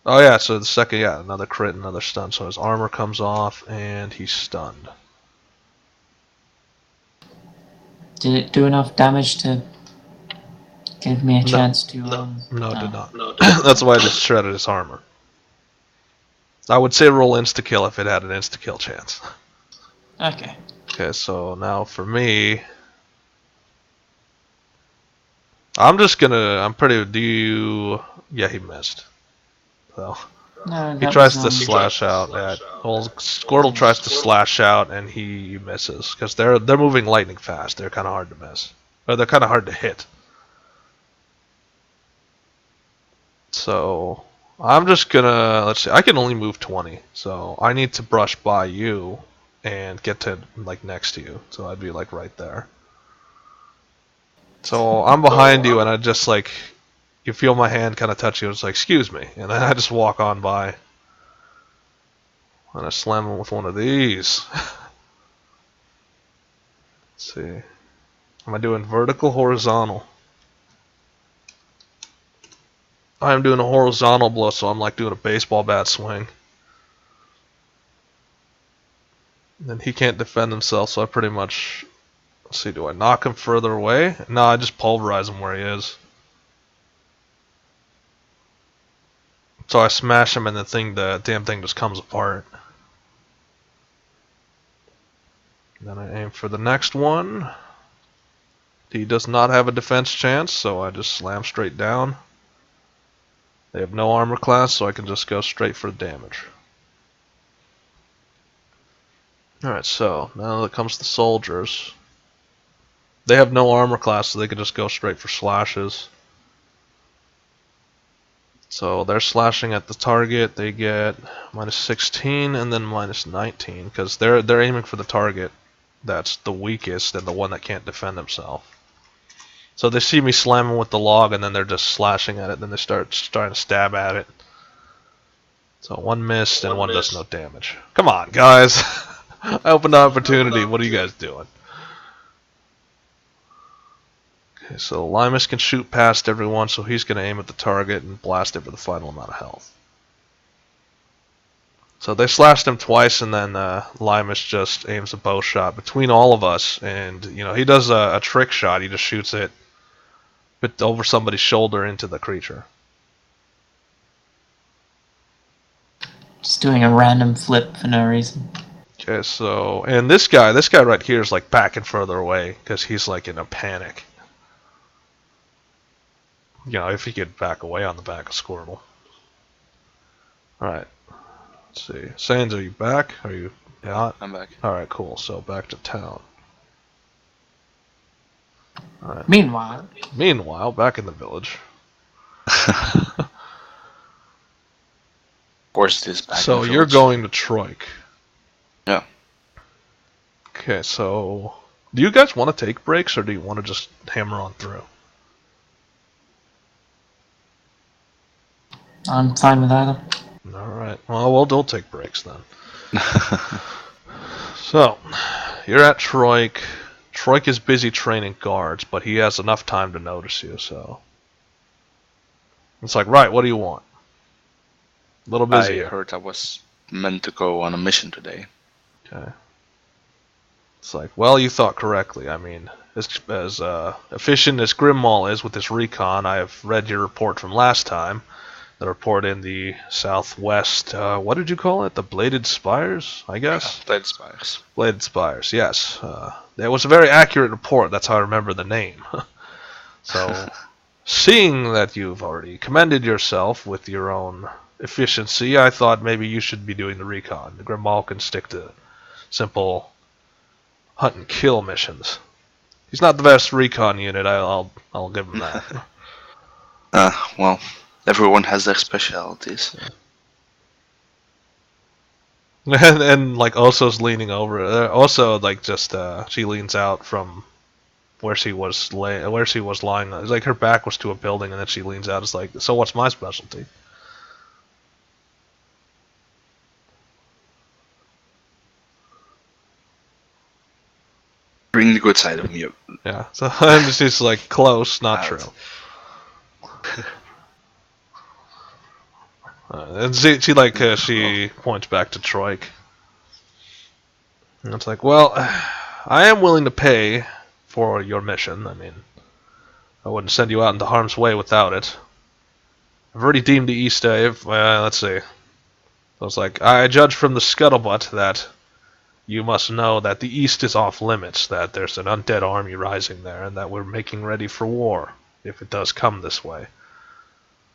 Oh yeah, so the second, another crit, another stun. So his armor comes off and he's stunned. Did it do enough damage to give me a chance to... No, it did not. That's why I just shredded his armor. I would say roll insta-kill if it had an insta-kill chance. Okay. Okay, so now for me... I'm pretty... Yeah, he missed. So... No, he tries to slash out at... Well, Squirtle tries to slash out and he misses. Because they're moving lightning fast. They're kind of hard to miss. Or they're kind of hard to hit. So... I'm just gonna... Let's see. I can only move 20. So I need to brush by you and get to, like, next to you. So I'd be, like, right there. So I'm behind you and I just, like... You feel my hand kind of touch you. It's like, excuse me. And then I just walk on by. And I slam him with one of these. Let's see. Am I doing vertical, horizontal? I'm doing a horizontal blow, so I'm like doing a baseball bat swing. And he can't defend himself, so I pretty much... Let's see, do I knock him further away? No, I just pulverize him where he is. So I smash him and the damn thing just comes apart. Then I aim for the next one. He does not have a defense chance, so I just slam straight down. They have no armor class, so I can just go straight for damage. Alright, so now that comes the soldiers. They have no armor class, so they can just go straight for slashes. So they're slashing at the target. They get minus 16 and then minus 19 because they're aiming for the target that's the weakest and the one that can't defend himself. So they see me slamming with the log and then they're just slashing at it. Then they start trying to stab at it. So one missed and one does no damage. Come on, guys! I opened an opportunity. What are you guys doing? Okay, so Limus can shoot past everyone, so he's going to aim at the target and blast it for the final amount of health. So they slashed him twice, and then Limus just aims a bow shot between all of us, and he does a trick shot. He just shoots it over somebody's shoulder into the creature. Just doing a random flip for no reason. Okay, so and this guy right here is like backing further away because he's like in a panic. If he could back away on the back of Squirtle. Alright. Let's see. Sans, are you back? Are you not? I'm back. Alright, cool. So back to town. Alright. Meanwhile, back in the village. Of course, it is back. So in the you're village. going to Troik. Yeah. Okay, so do you guys want to take breaks or do you want to just hammer on through? I'm fine with either. Alright, well, we'll take breaks then. So, you're at Troik. Troik is busy training guards, but he has enough time to notice you, so... It's like, right, what do you want? A little busy I here. heard I was meant to go on a mission today. Okay. It's like, well, you thought correctly. I mean, as efficient as Grimmaul is with his recon, I have read your report from last time. The report in the southwest, what did you call it? The Bladed Spires, I guess? Bladed Spires. Bladed Spires, yes. It was a very accurate report, that's how I remember the name. So, seeing that you've already commended yourself with your own efficiency, I thought maybe you should be doing the recon. The Grimmaul can stick to simple hunt and kill missions. He's not the best recon unit, I'll give him that. Well, everyone has their specialities. And like Oso's leaning over. Oso like just she leans out from where she was lying. It's like her back was to a building, and then she leans out. It's like, so what's my specialty? Bring the good side of me up. Yeah. So and she's like, close, not true. And she points back to Troik. And it's like, well, I am willing to pay for your mission. I mean, I wouldn't send you out into harm's way without it. I've already deemed the East let's see. So it's like, I judge from the scuttlebutt that you must know that the East is off limits, that there's an undead army rising there, and that we're making ready for war, if it does come this way.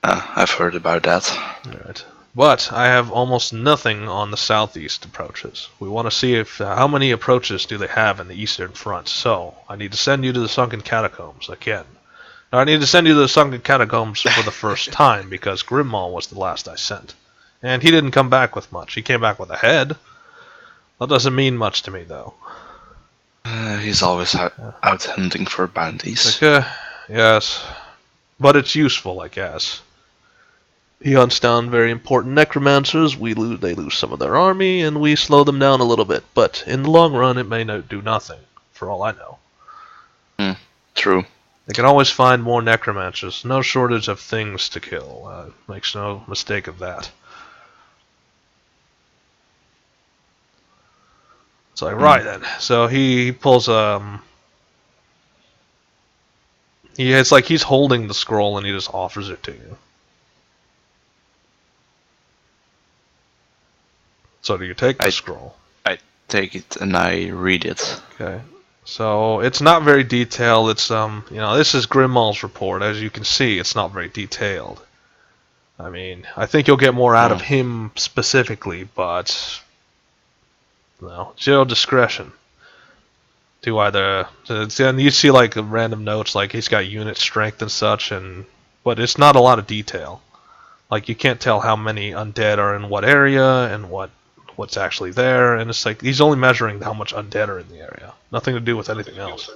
I've heard about that. Alright. But I have almost nothing on the southeast approaches. We want to see how many approaches do they have in the eastern front. So I need to send you to the sunken catacombs again. Now, I need to send you to the sunken catacombs for the first time because Grimmaul was the last I sent, and he didn't come back with much. He came back with a head. That doesn't mean much to me, though. He's always out hunting for bounties. Like, yes, but it's useful, I guess. He hunts down very important necromancers. They lose some of their army, and we slow them down a little bit. But in the long run, it may do nothing, for all I know. True. They can always find more necromancers. No shortage of things to kill. Makes no mistake of that. It's like, right then. So he pulls it's like he's holding the scroll and he just offers it to you. So do you take the scroll? take it and I read it. Okay. So it's not very detailed. It's this is Grimmaul's report. As you can see, it's not very detailed. I mean, I think you'll get more out of him specifically, but it's your discretion. To either, and you see like random notes, like he's got unit strength and such, but it's not a lot of detail. Like you can't tell how many undead are in what area and what's actually there, and it's like he's only measuring how much undead are in the area. Nothing to do with anything else.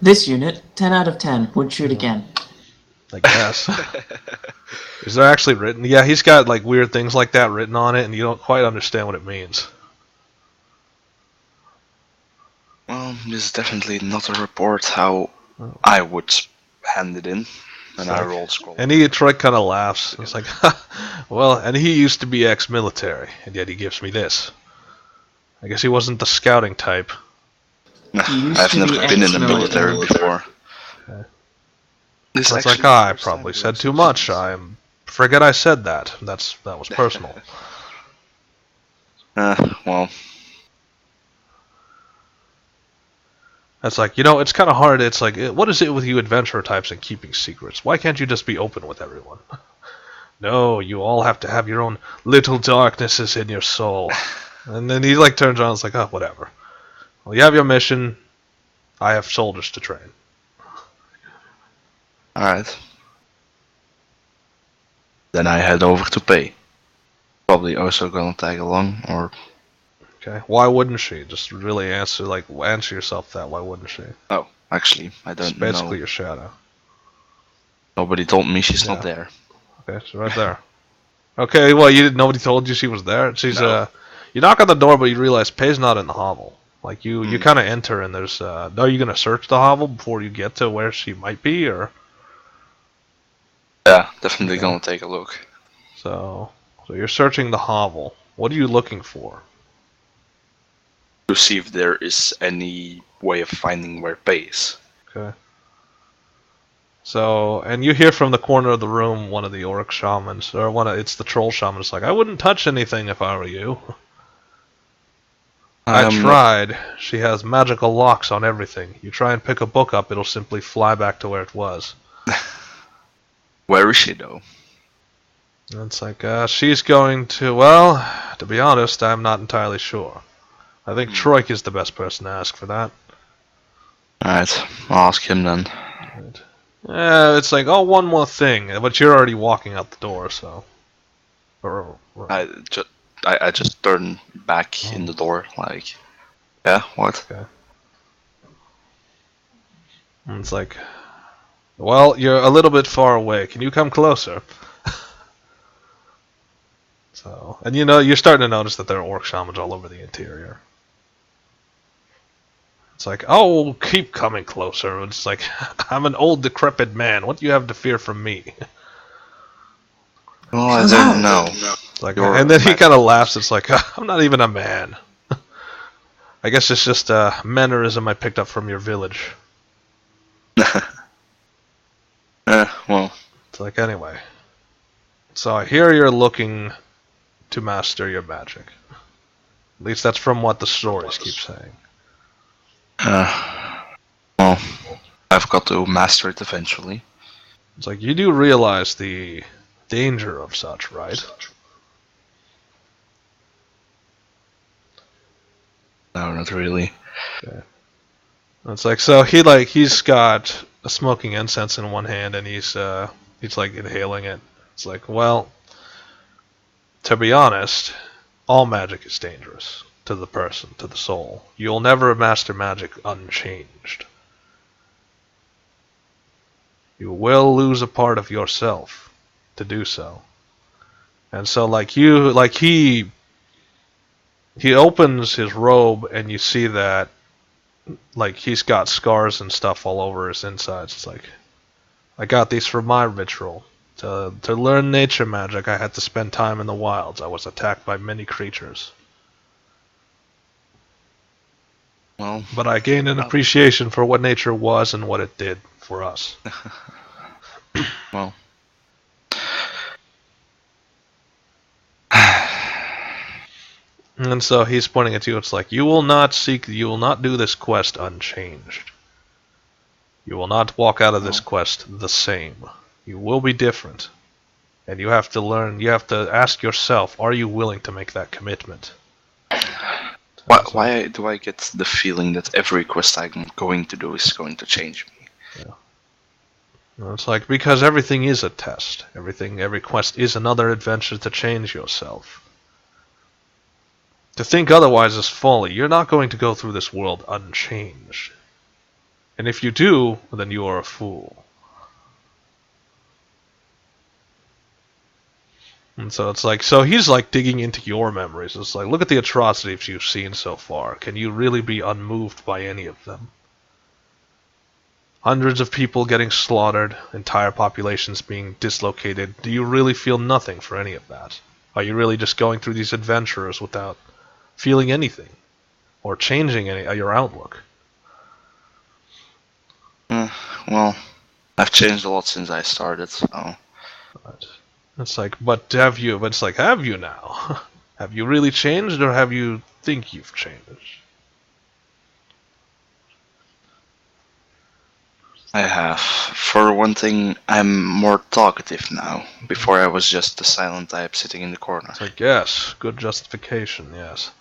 This unit, 10 out of 10, would shoot again. I guess. Is there actually written? Yeah, he's got like weird things like that written on it, and you don't quite understand what it means. Well, this is definitely not a report how I would hand it in, and I roll scroll. And Troy kind of laughs. He's like, well, and he used to be ex-military, and yet he gives me this. I guess he wasn't the scouting type. I've never been in the military before. Okay. It's like, I probably said too much. Forget I said that. That was personal. Well. That's like, it's kind of hard. It's like, what is it with you adventurer types and keeping secrets? Why can't you just be open with everyone? No, you all have to have your own little darknesses in your soul. And then he like turns around and is like, oh, whatever. Well, you have your mission. I have soldiers to train. Alright. Then I head over to pay. Probably also gonna tag along, or... Okay, why wouldn't she? Just really answer yourself that. Why wouldn't she? Oh, actually, I don't know. It's basically your shadow. Nobody told me she's not there. Okay, she's right there. Okay, well, nobody told you she was there? She's, No. You knock on the door, but you realize Pei's not in the hovel. Like, you kind of enter, and there's, are you gonna search the hovel before you get to where she might be, or? Yeah, definitely gonna take a look. So you're searching the hovel. What are you looking for? To see if there is any way of finding where Pei is. Okay. So, and you hear from the corner of the room one of the orc shamans, or it's the troll shaman. It's like, I wouldn't touch anything if I were you. I tried. She has magical locks on everything. You try and pick a book up, it'll simply fly back to where it was. Where is she, though? And it's like, she's going to, well, to be honest, I'm not entirely sure. I think Troik is the best person to ask for that. Alright, I'll ask him then. Right. It's like, oh, one more thing, but you're already walking out the door, so... I just turn back in the door, like, yeah, what? Okay. And it's like, well, you're a little bit far away. Can you come closer? So, and you're starting to notice that there are orc shamans all over the interior. It's like, oh, keep coming closer. It's like, I'm an old, decrepit man. What do you have to fear from me? Well, I don't know. Like, and then he kind of laughs. It's like, I'm not even a man. I guess it's just a mannerism I picked up from your village. Well. It's like, anyway. So I hear you're looking to master your magic. At least that's from what the stories keep saying. Well, I've got to master it eventually. It's like, you do realize the danger of such, right? No, not really. Okay. It's like, so he's got a smoking incense in one hand and he's like inhaling it. It's like, well, to be honest, all magic is dangerous to the person, to the soul. You'll never master magic unchanged. You will lose a part of yourself to do so. And so he opens his robe and you see that like he's got scars and stuff all over his insides. It's like, I got these for my ritual. To learn nature magic, I had to spend time in the wilds. I was attacked by many creatures. Well, but I gained an appreciation for what nature was and what it did for us. Well. And so he's pointing at you. It's like, you will not do this quest unchanged. You will not walk out of this quest the same. You will be different. And you have to ask yourself, are you willing to make that commitment? Why do I get the feeling that every quest I'm going to do is going to change me? Yeah. It's like, because everything is a test. Every quest is another adventure to change yourself. To think otherwise is folly. You're not going to go through this world unchanged. And if you do, then you are a fool. And so it's like, so he's like digging into your memories. It's like, look at the atrocities you've seen so far. Can you really be unmoved by any of them? Hundreds of people getting slaughtered, entire populations being dislocated. Do you really feel nothing for any of that? Are you really just going through these adventures without feeling anything? Or changing your outlook? Well, I've changed a lot since I started, so... Right. It's like, but have you? But it's like, have you now? Have you really changed, or have you think you've changed? I have. For one thing, I'm more talkative now. Before I was just the silent type sitting in the corner. It's like, yes, good justification, yes.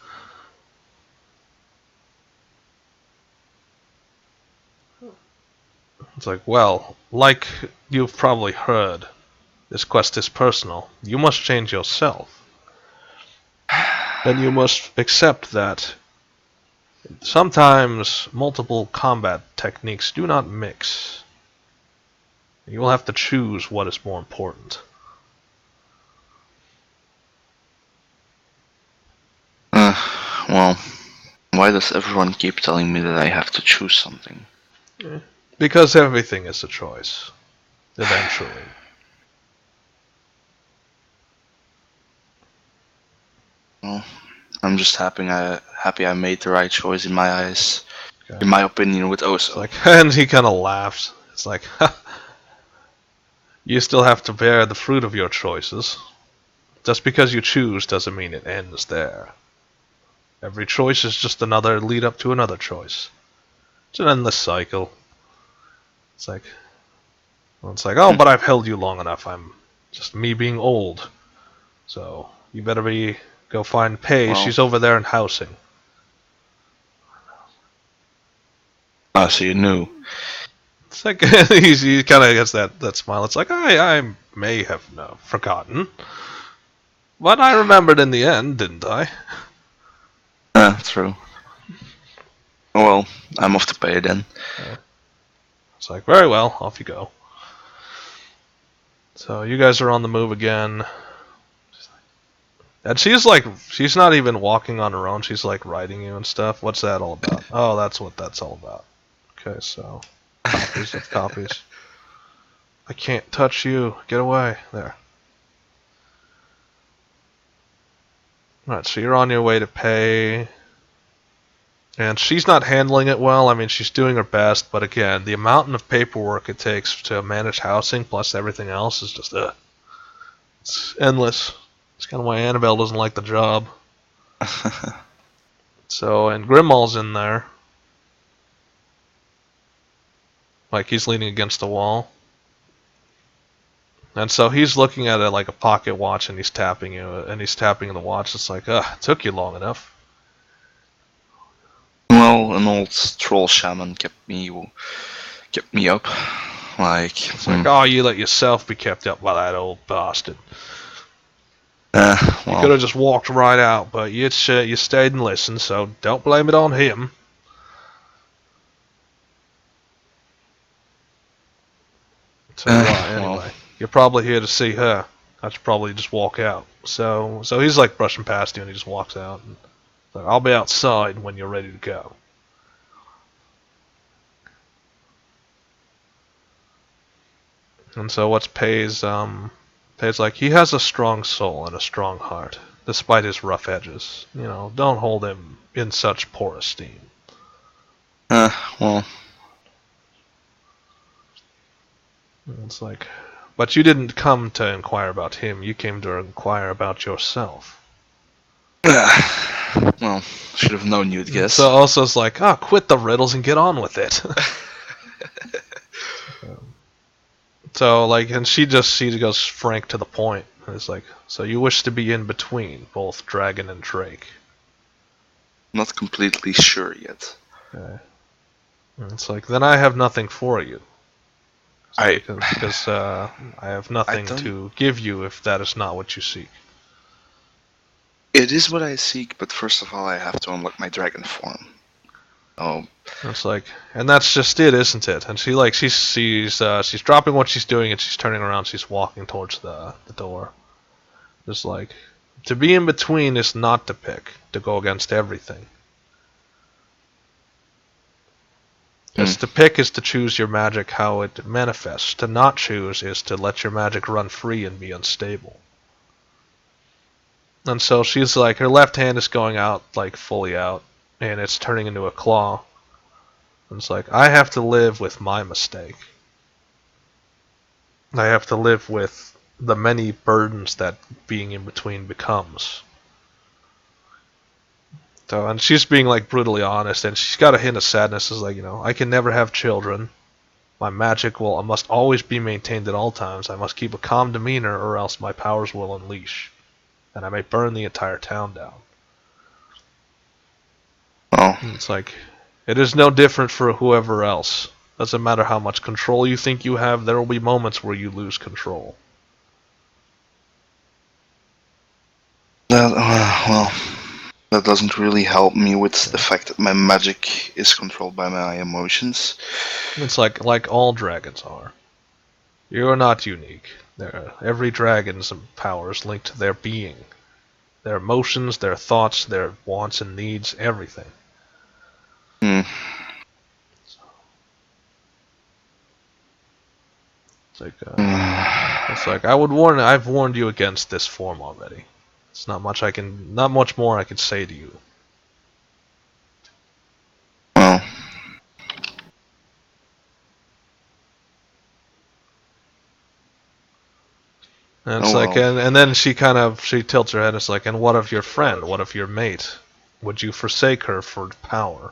It's like, well, like you've probably heard, this quest is personal. You must change yourself. And you must accept that sometimes multiple combat techniques do not mix. You will have to choose what is more important. Well, why does everyone keep telling me that I have to choose something? Because everything is a choice. Eventually. Well, I'm just happy I made the right choice in my eyes. Okay. In my opinion, with Oso. Like, and he kind of laughs. It's like, you still have to bear the fruit of your choices. Just because you choose doesn't mean it ends there. Every choice is just another lead up to another choice. It's an endless cycle. It's like, oh, but I've held you long enough. I'm just me being old. So you better go find Paige. Well, she's over there in housing. So you knew. It's like he kind of gets that smile. It's like I may have forgotten, but I remembered in the end, didn't I? True. Oh, well, I'm off to pay then. It's like, very well, off you go. So you guys are on the move again. And she's not even walking on her own. She's like riding you and stuff. What's that all about? Oh, that's what that's all about. Okay, so copies of copies. I can't touch you. Get away. There. Alright, so you're on your way to pay. And she's not handling it well. I mean, she's doing her best, but again, the amount of paperwork it takes to manage housing plus everything else is just, it's endless. It's kind of why Annabelle doesn't like the job. So, and Grimmal's in there. Like, he's leaning against the wall. And so he's looking at it like a pocket watch, and he's tapping you, and he's tapping the watch. It's like, it took you long enough. Well, an old troll shaman kept me up. It's like, oh, you let yourself be kept up by that old bastard. Well, you could have just walked right out, but you stayed and listened, so don't blame it on him. So anyway, you're probably here to see her. I should probably just walk out. So he's like brushing past you, and he just walks out. And like, I'll be outside when you're ready to go. And so what's Pay's like, he has a strong soul and a strong heart, despite his rough edges. You know, don't hold him in such poor esteem. Well. It's like, but you didn't come to inquire about him, you came to inquire about yourself. Should have known you'd guess. So Osa's like, quit the riddles and get on with it. So like, and she goes frank to the point. It's like, so you wish to be in between both dragon and drake. Not completely sure yet. Okay. And it's like, then I have nothing for you. Because I have nothing to give you if that is not what you seek. It is what I seek, but first of all, I have to unlock my dragon form. Oh. It's like, and that's just it, isn't it? And she's dropping what she's doing and she's turning around. She's walking towards the door. It's like, to be in between is not to pick, to go against everything. Because to pick is to choose your magic how it manifests. To not choose is to let your magic run free and be unstable. And so she's like, her left hand is going out, like fully out, and it's turning into a claw. And it's like, I have to live with my mistake. I have to live with the many burdens that being in between becomes. So, and she's being like brutally honest, and she's got a hint of sadness. Is like, I can never have children. My magic must always be maintained at all times. I must keep a calm demeanor, or else my powers will unleash, and I may burn the entire town down. Oh. And it's like, it is no different for whoever else. Doesn't matter how much control you think you have, there will be moments where you lose control. That doesn't really help me with the fact that my magic is controlled by my emotions. It's like all dragons are. You are not unique. Every dragon's power is linked to their being. Their emotions, their thoughts, their wants and needs, everything. Hmm. It's like I've warned you against this form already. It's not much more I can say to you. Well. And it's and then she tilts her head. It's like, and what of your friend? What of your mate? Would you forsake her for power?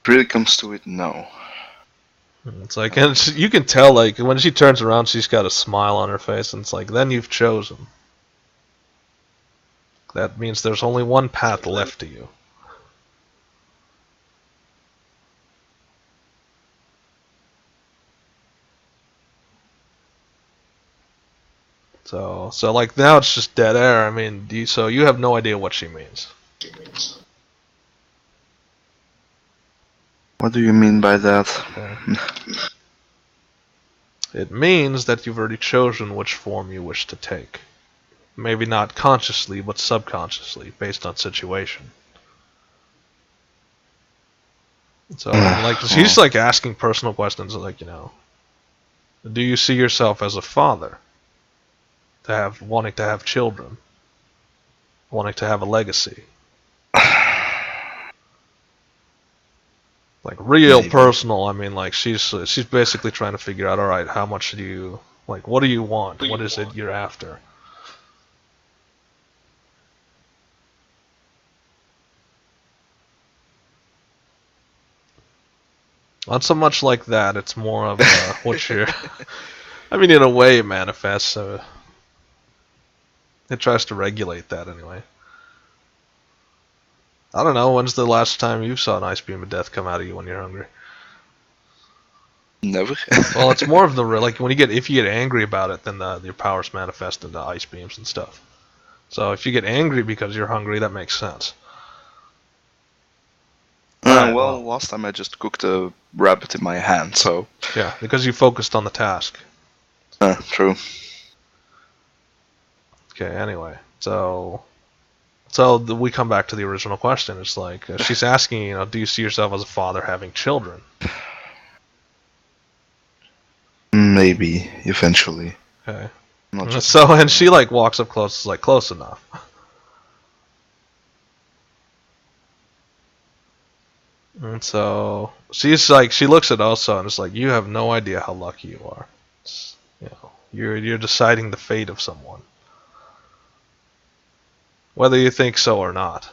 If it really comes to it, no. It's like, and you can tell, like, when she turns around, she's got a smile on her face, and it's like, then you've chosen. That means there's only one path left to you. So like, now it's just dead air. I mean, so you have no idea what she means. What do you mean by that? Okay. It means that you've already chosen which form you wish to take. Maybe not consciously, but subconsciously, based on situation. So, like, she's like asking personal questions, like, do you see yourself as a father? Wanting to have children? Wanting to have a legacy? Like, real personal. I mean, like, she's basically trying to figure out, all right, how much do you, like, what do you want? What is it you're after? Not so much like that. It's more of what you're. I mean, in a way, it manifests. It tries to regulate that anyway. I don't know. When's the last time you saw an ice beam of death come out of you when you're hungry? Never. Well, it's more of the like when if you get angry about it, then your powers manifest into ice beams and stuff. So if you get angry because you're hungry, that makes sense. Well, last time I just cooked a rabbit in my hand, so. Yeah, because you focused on the task. True. Okay. Anyway, so we come back to the original question. It's like she's asking, do you see yourself as a father having children? Maybe eventually. Okay. So and she like walks up close. Is like close enough. And so she's like, she looks at Osa and it's like, you have no idea how lucky you are. You're deciding the fate of someone. whether you think so or not.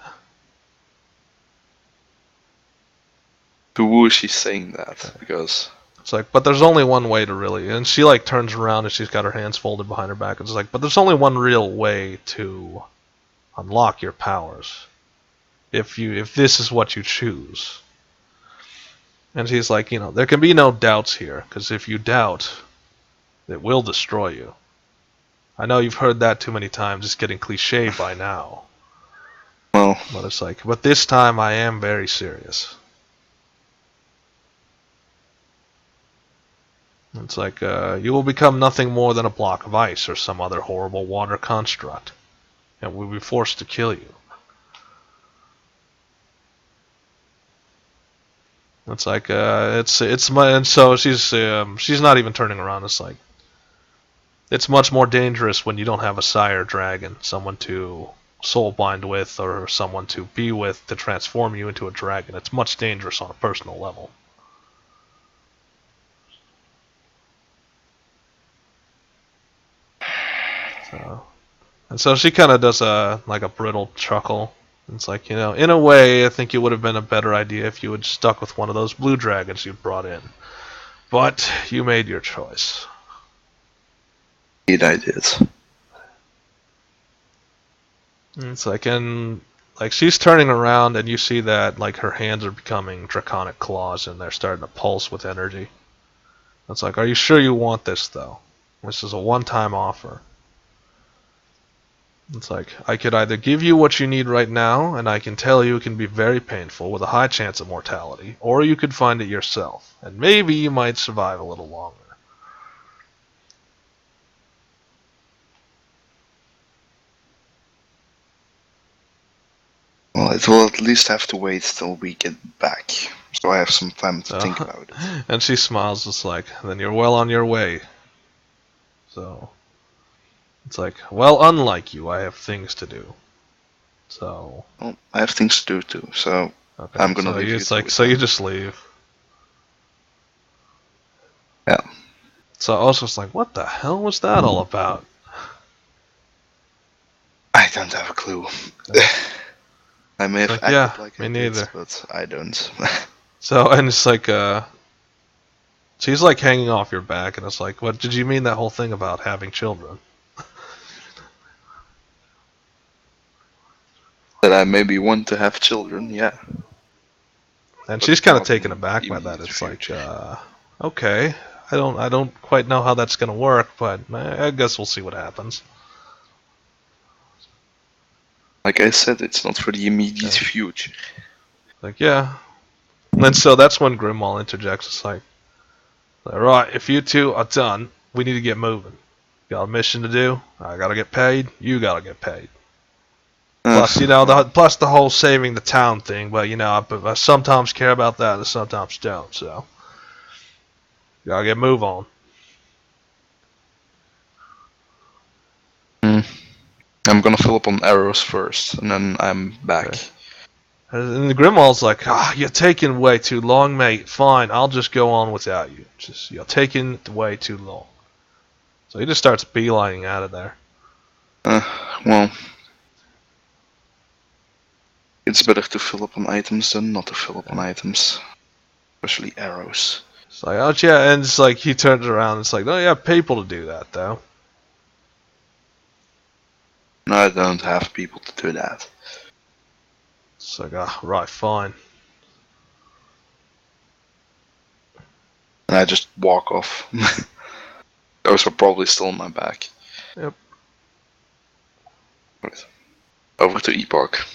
To who is she saying that? Because It's like, but there's only one way to really, and she like turns around and she's got her hands folded behind her back. It's like, but there's only one real way to unlock your powers, if this is what you choose. And she's like, there can be no doubts here, because if you doubt, it will destroy you. I know you've heard that too many times, it's getting cliche by now. well, But it's like, but this time I am very serious. It's like, you will become nothing more than a block of ice or some other horrible water construct, and we'll be forced to kill you. It's like, it's my, and so she's not even turning around. It's like, it's much more dangerous when you don't have a sire dragon, someone to soulbind with, or someone to be with to transform you into a dragon. It's much dangerous on a personal level. So, and so she kind of does a brittle chuckle. It's like, in a way, I think it would have been a better idea if you had stuck with one of those blue dragons you brought in. But you made your choice. indeed I did. It's like, and like she's turning around, and you see that like her hands are becoming draconic claws, and they're starting to pulse with energy. It's like, are you sure you want this though? This is a one-time offer. It's like, I could either give you what you need right now, and I can tell you it can be very painful with a high chance of mortality, or you could find it yourself, and maybe you might survive a little longer. Well, it will at least have to wait till we get back, so I have some time to think about it. And she smiles, it's like, then you're well on your way. So, it's like, well, unlike you, I have things to do. So, Well, I have things to do too, so okay. I'm gonna so leave you. It's like, so you just leave. Yeah. So I was just like, what the hell was that all about? I don't have a clue. I may have Like, acted yeah, like me I neither. did, but I don't. So, and it's like, she's like hanging off your back, and it's like, what did you mean that whole thing about having children? That I maybe want to have children, yeah. And But she's kind of not taken in aback the by that. immediate It's like, future. okay, I don't quite know how that's gonna work, but I guess we'll see what happens. Like I said, it's not for the immediate Okay. future. Like, yeah. And so that's when Grimwall interjects. It's like, right, if you two are done, we need to get moving. Got a mission to do. I gotta get paid. You gotta get paid. Plus, plus the whole saving the town thing. But I sometimes care about that, and sometimes don't. So, gotta get move on. I'm gonna fill up on arrows first, and then I'm back. Okay. And the Grimwall's like, you're taking way too long, mate. Fine, I'll just go on without you. Just you're taking way too long. So he just starts beelining out of there. Well, it's better to fill up on items than not to fill up on items, especially arrows. It's like, oh yeah, and it's like he turns around. And it's like, oh, you have people to do that though. No, I don't have people to do that. It's like, right, fine. And I just walk off. Those are probably still on my back. Yep. Right. Over to Epoch.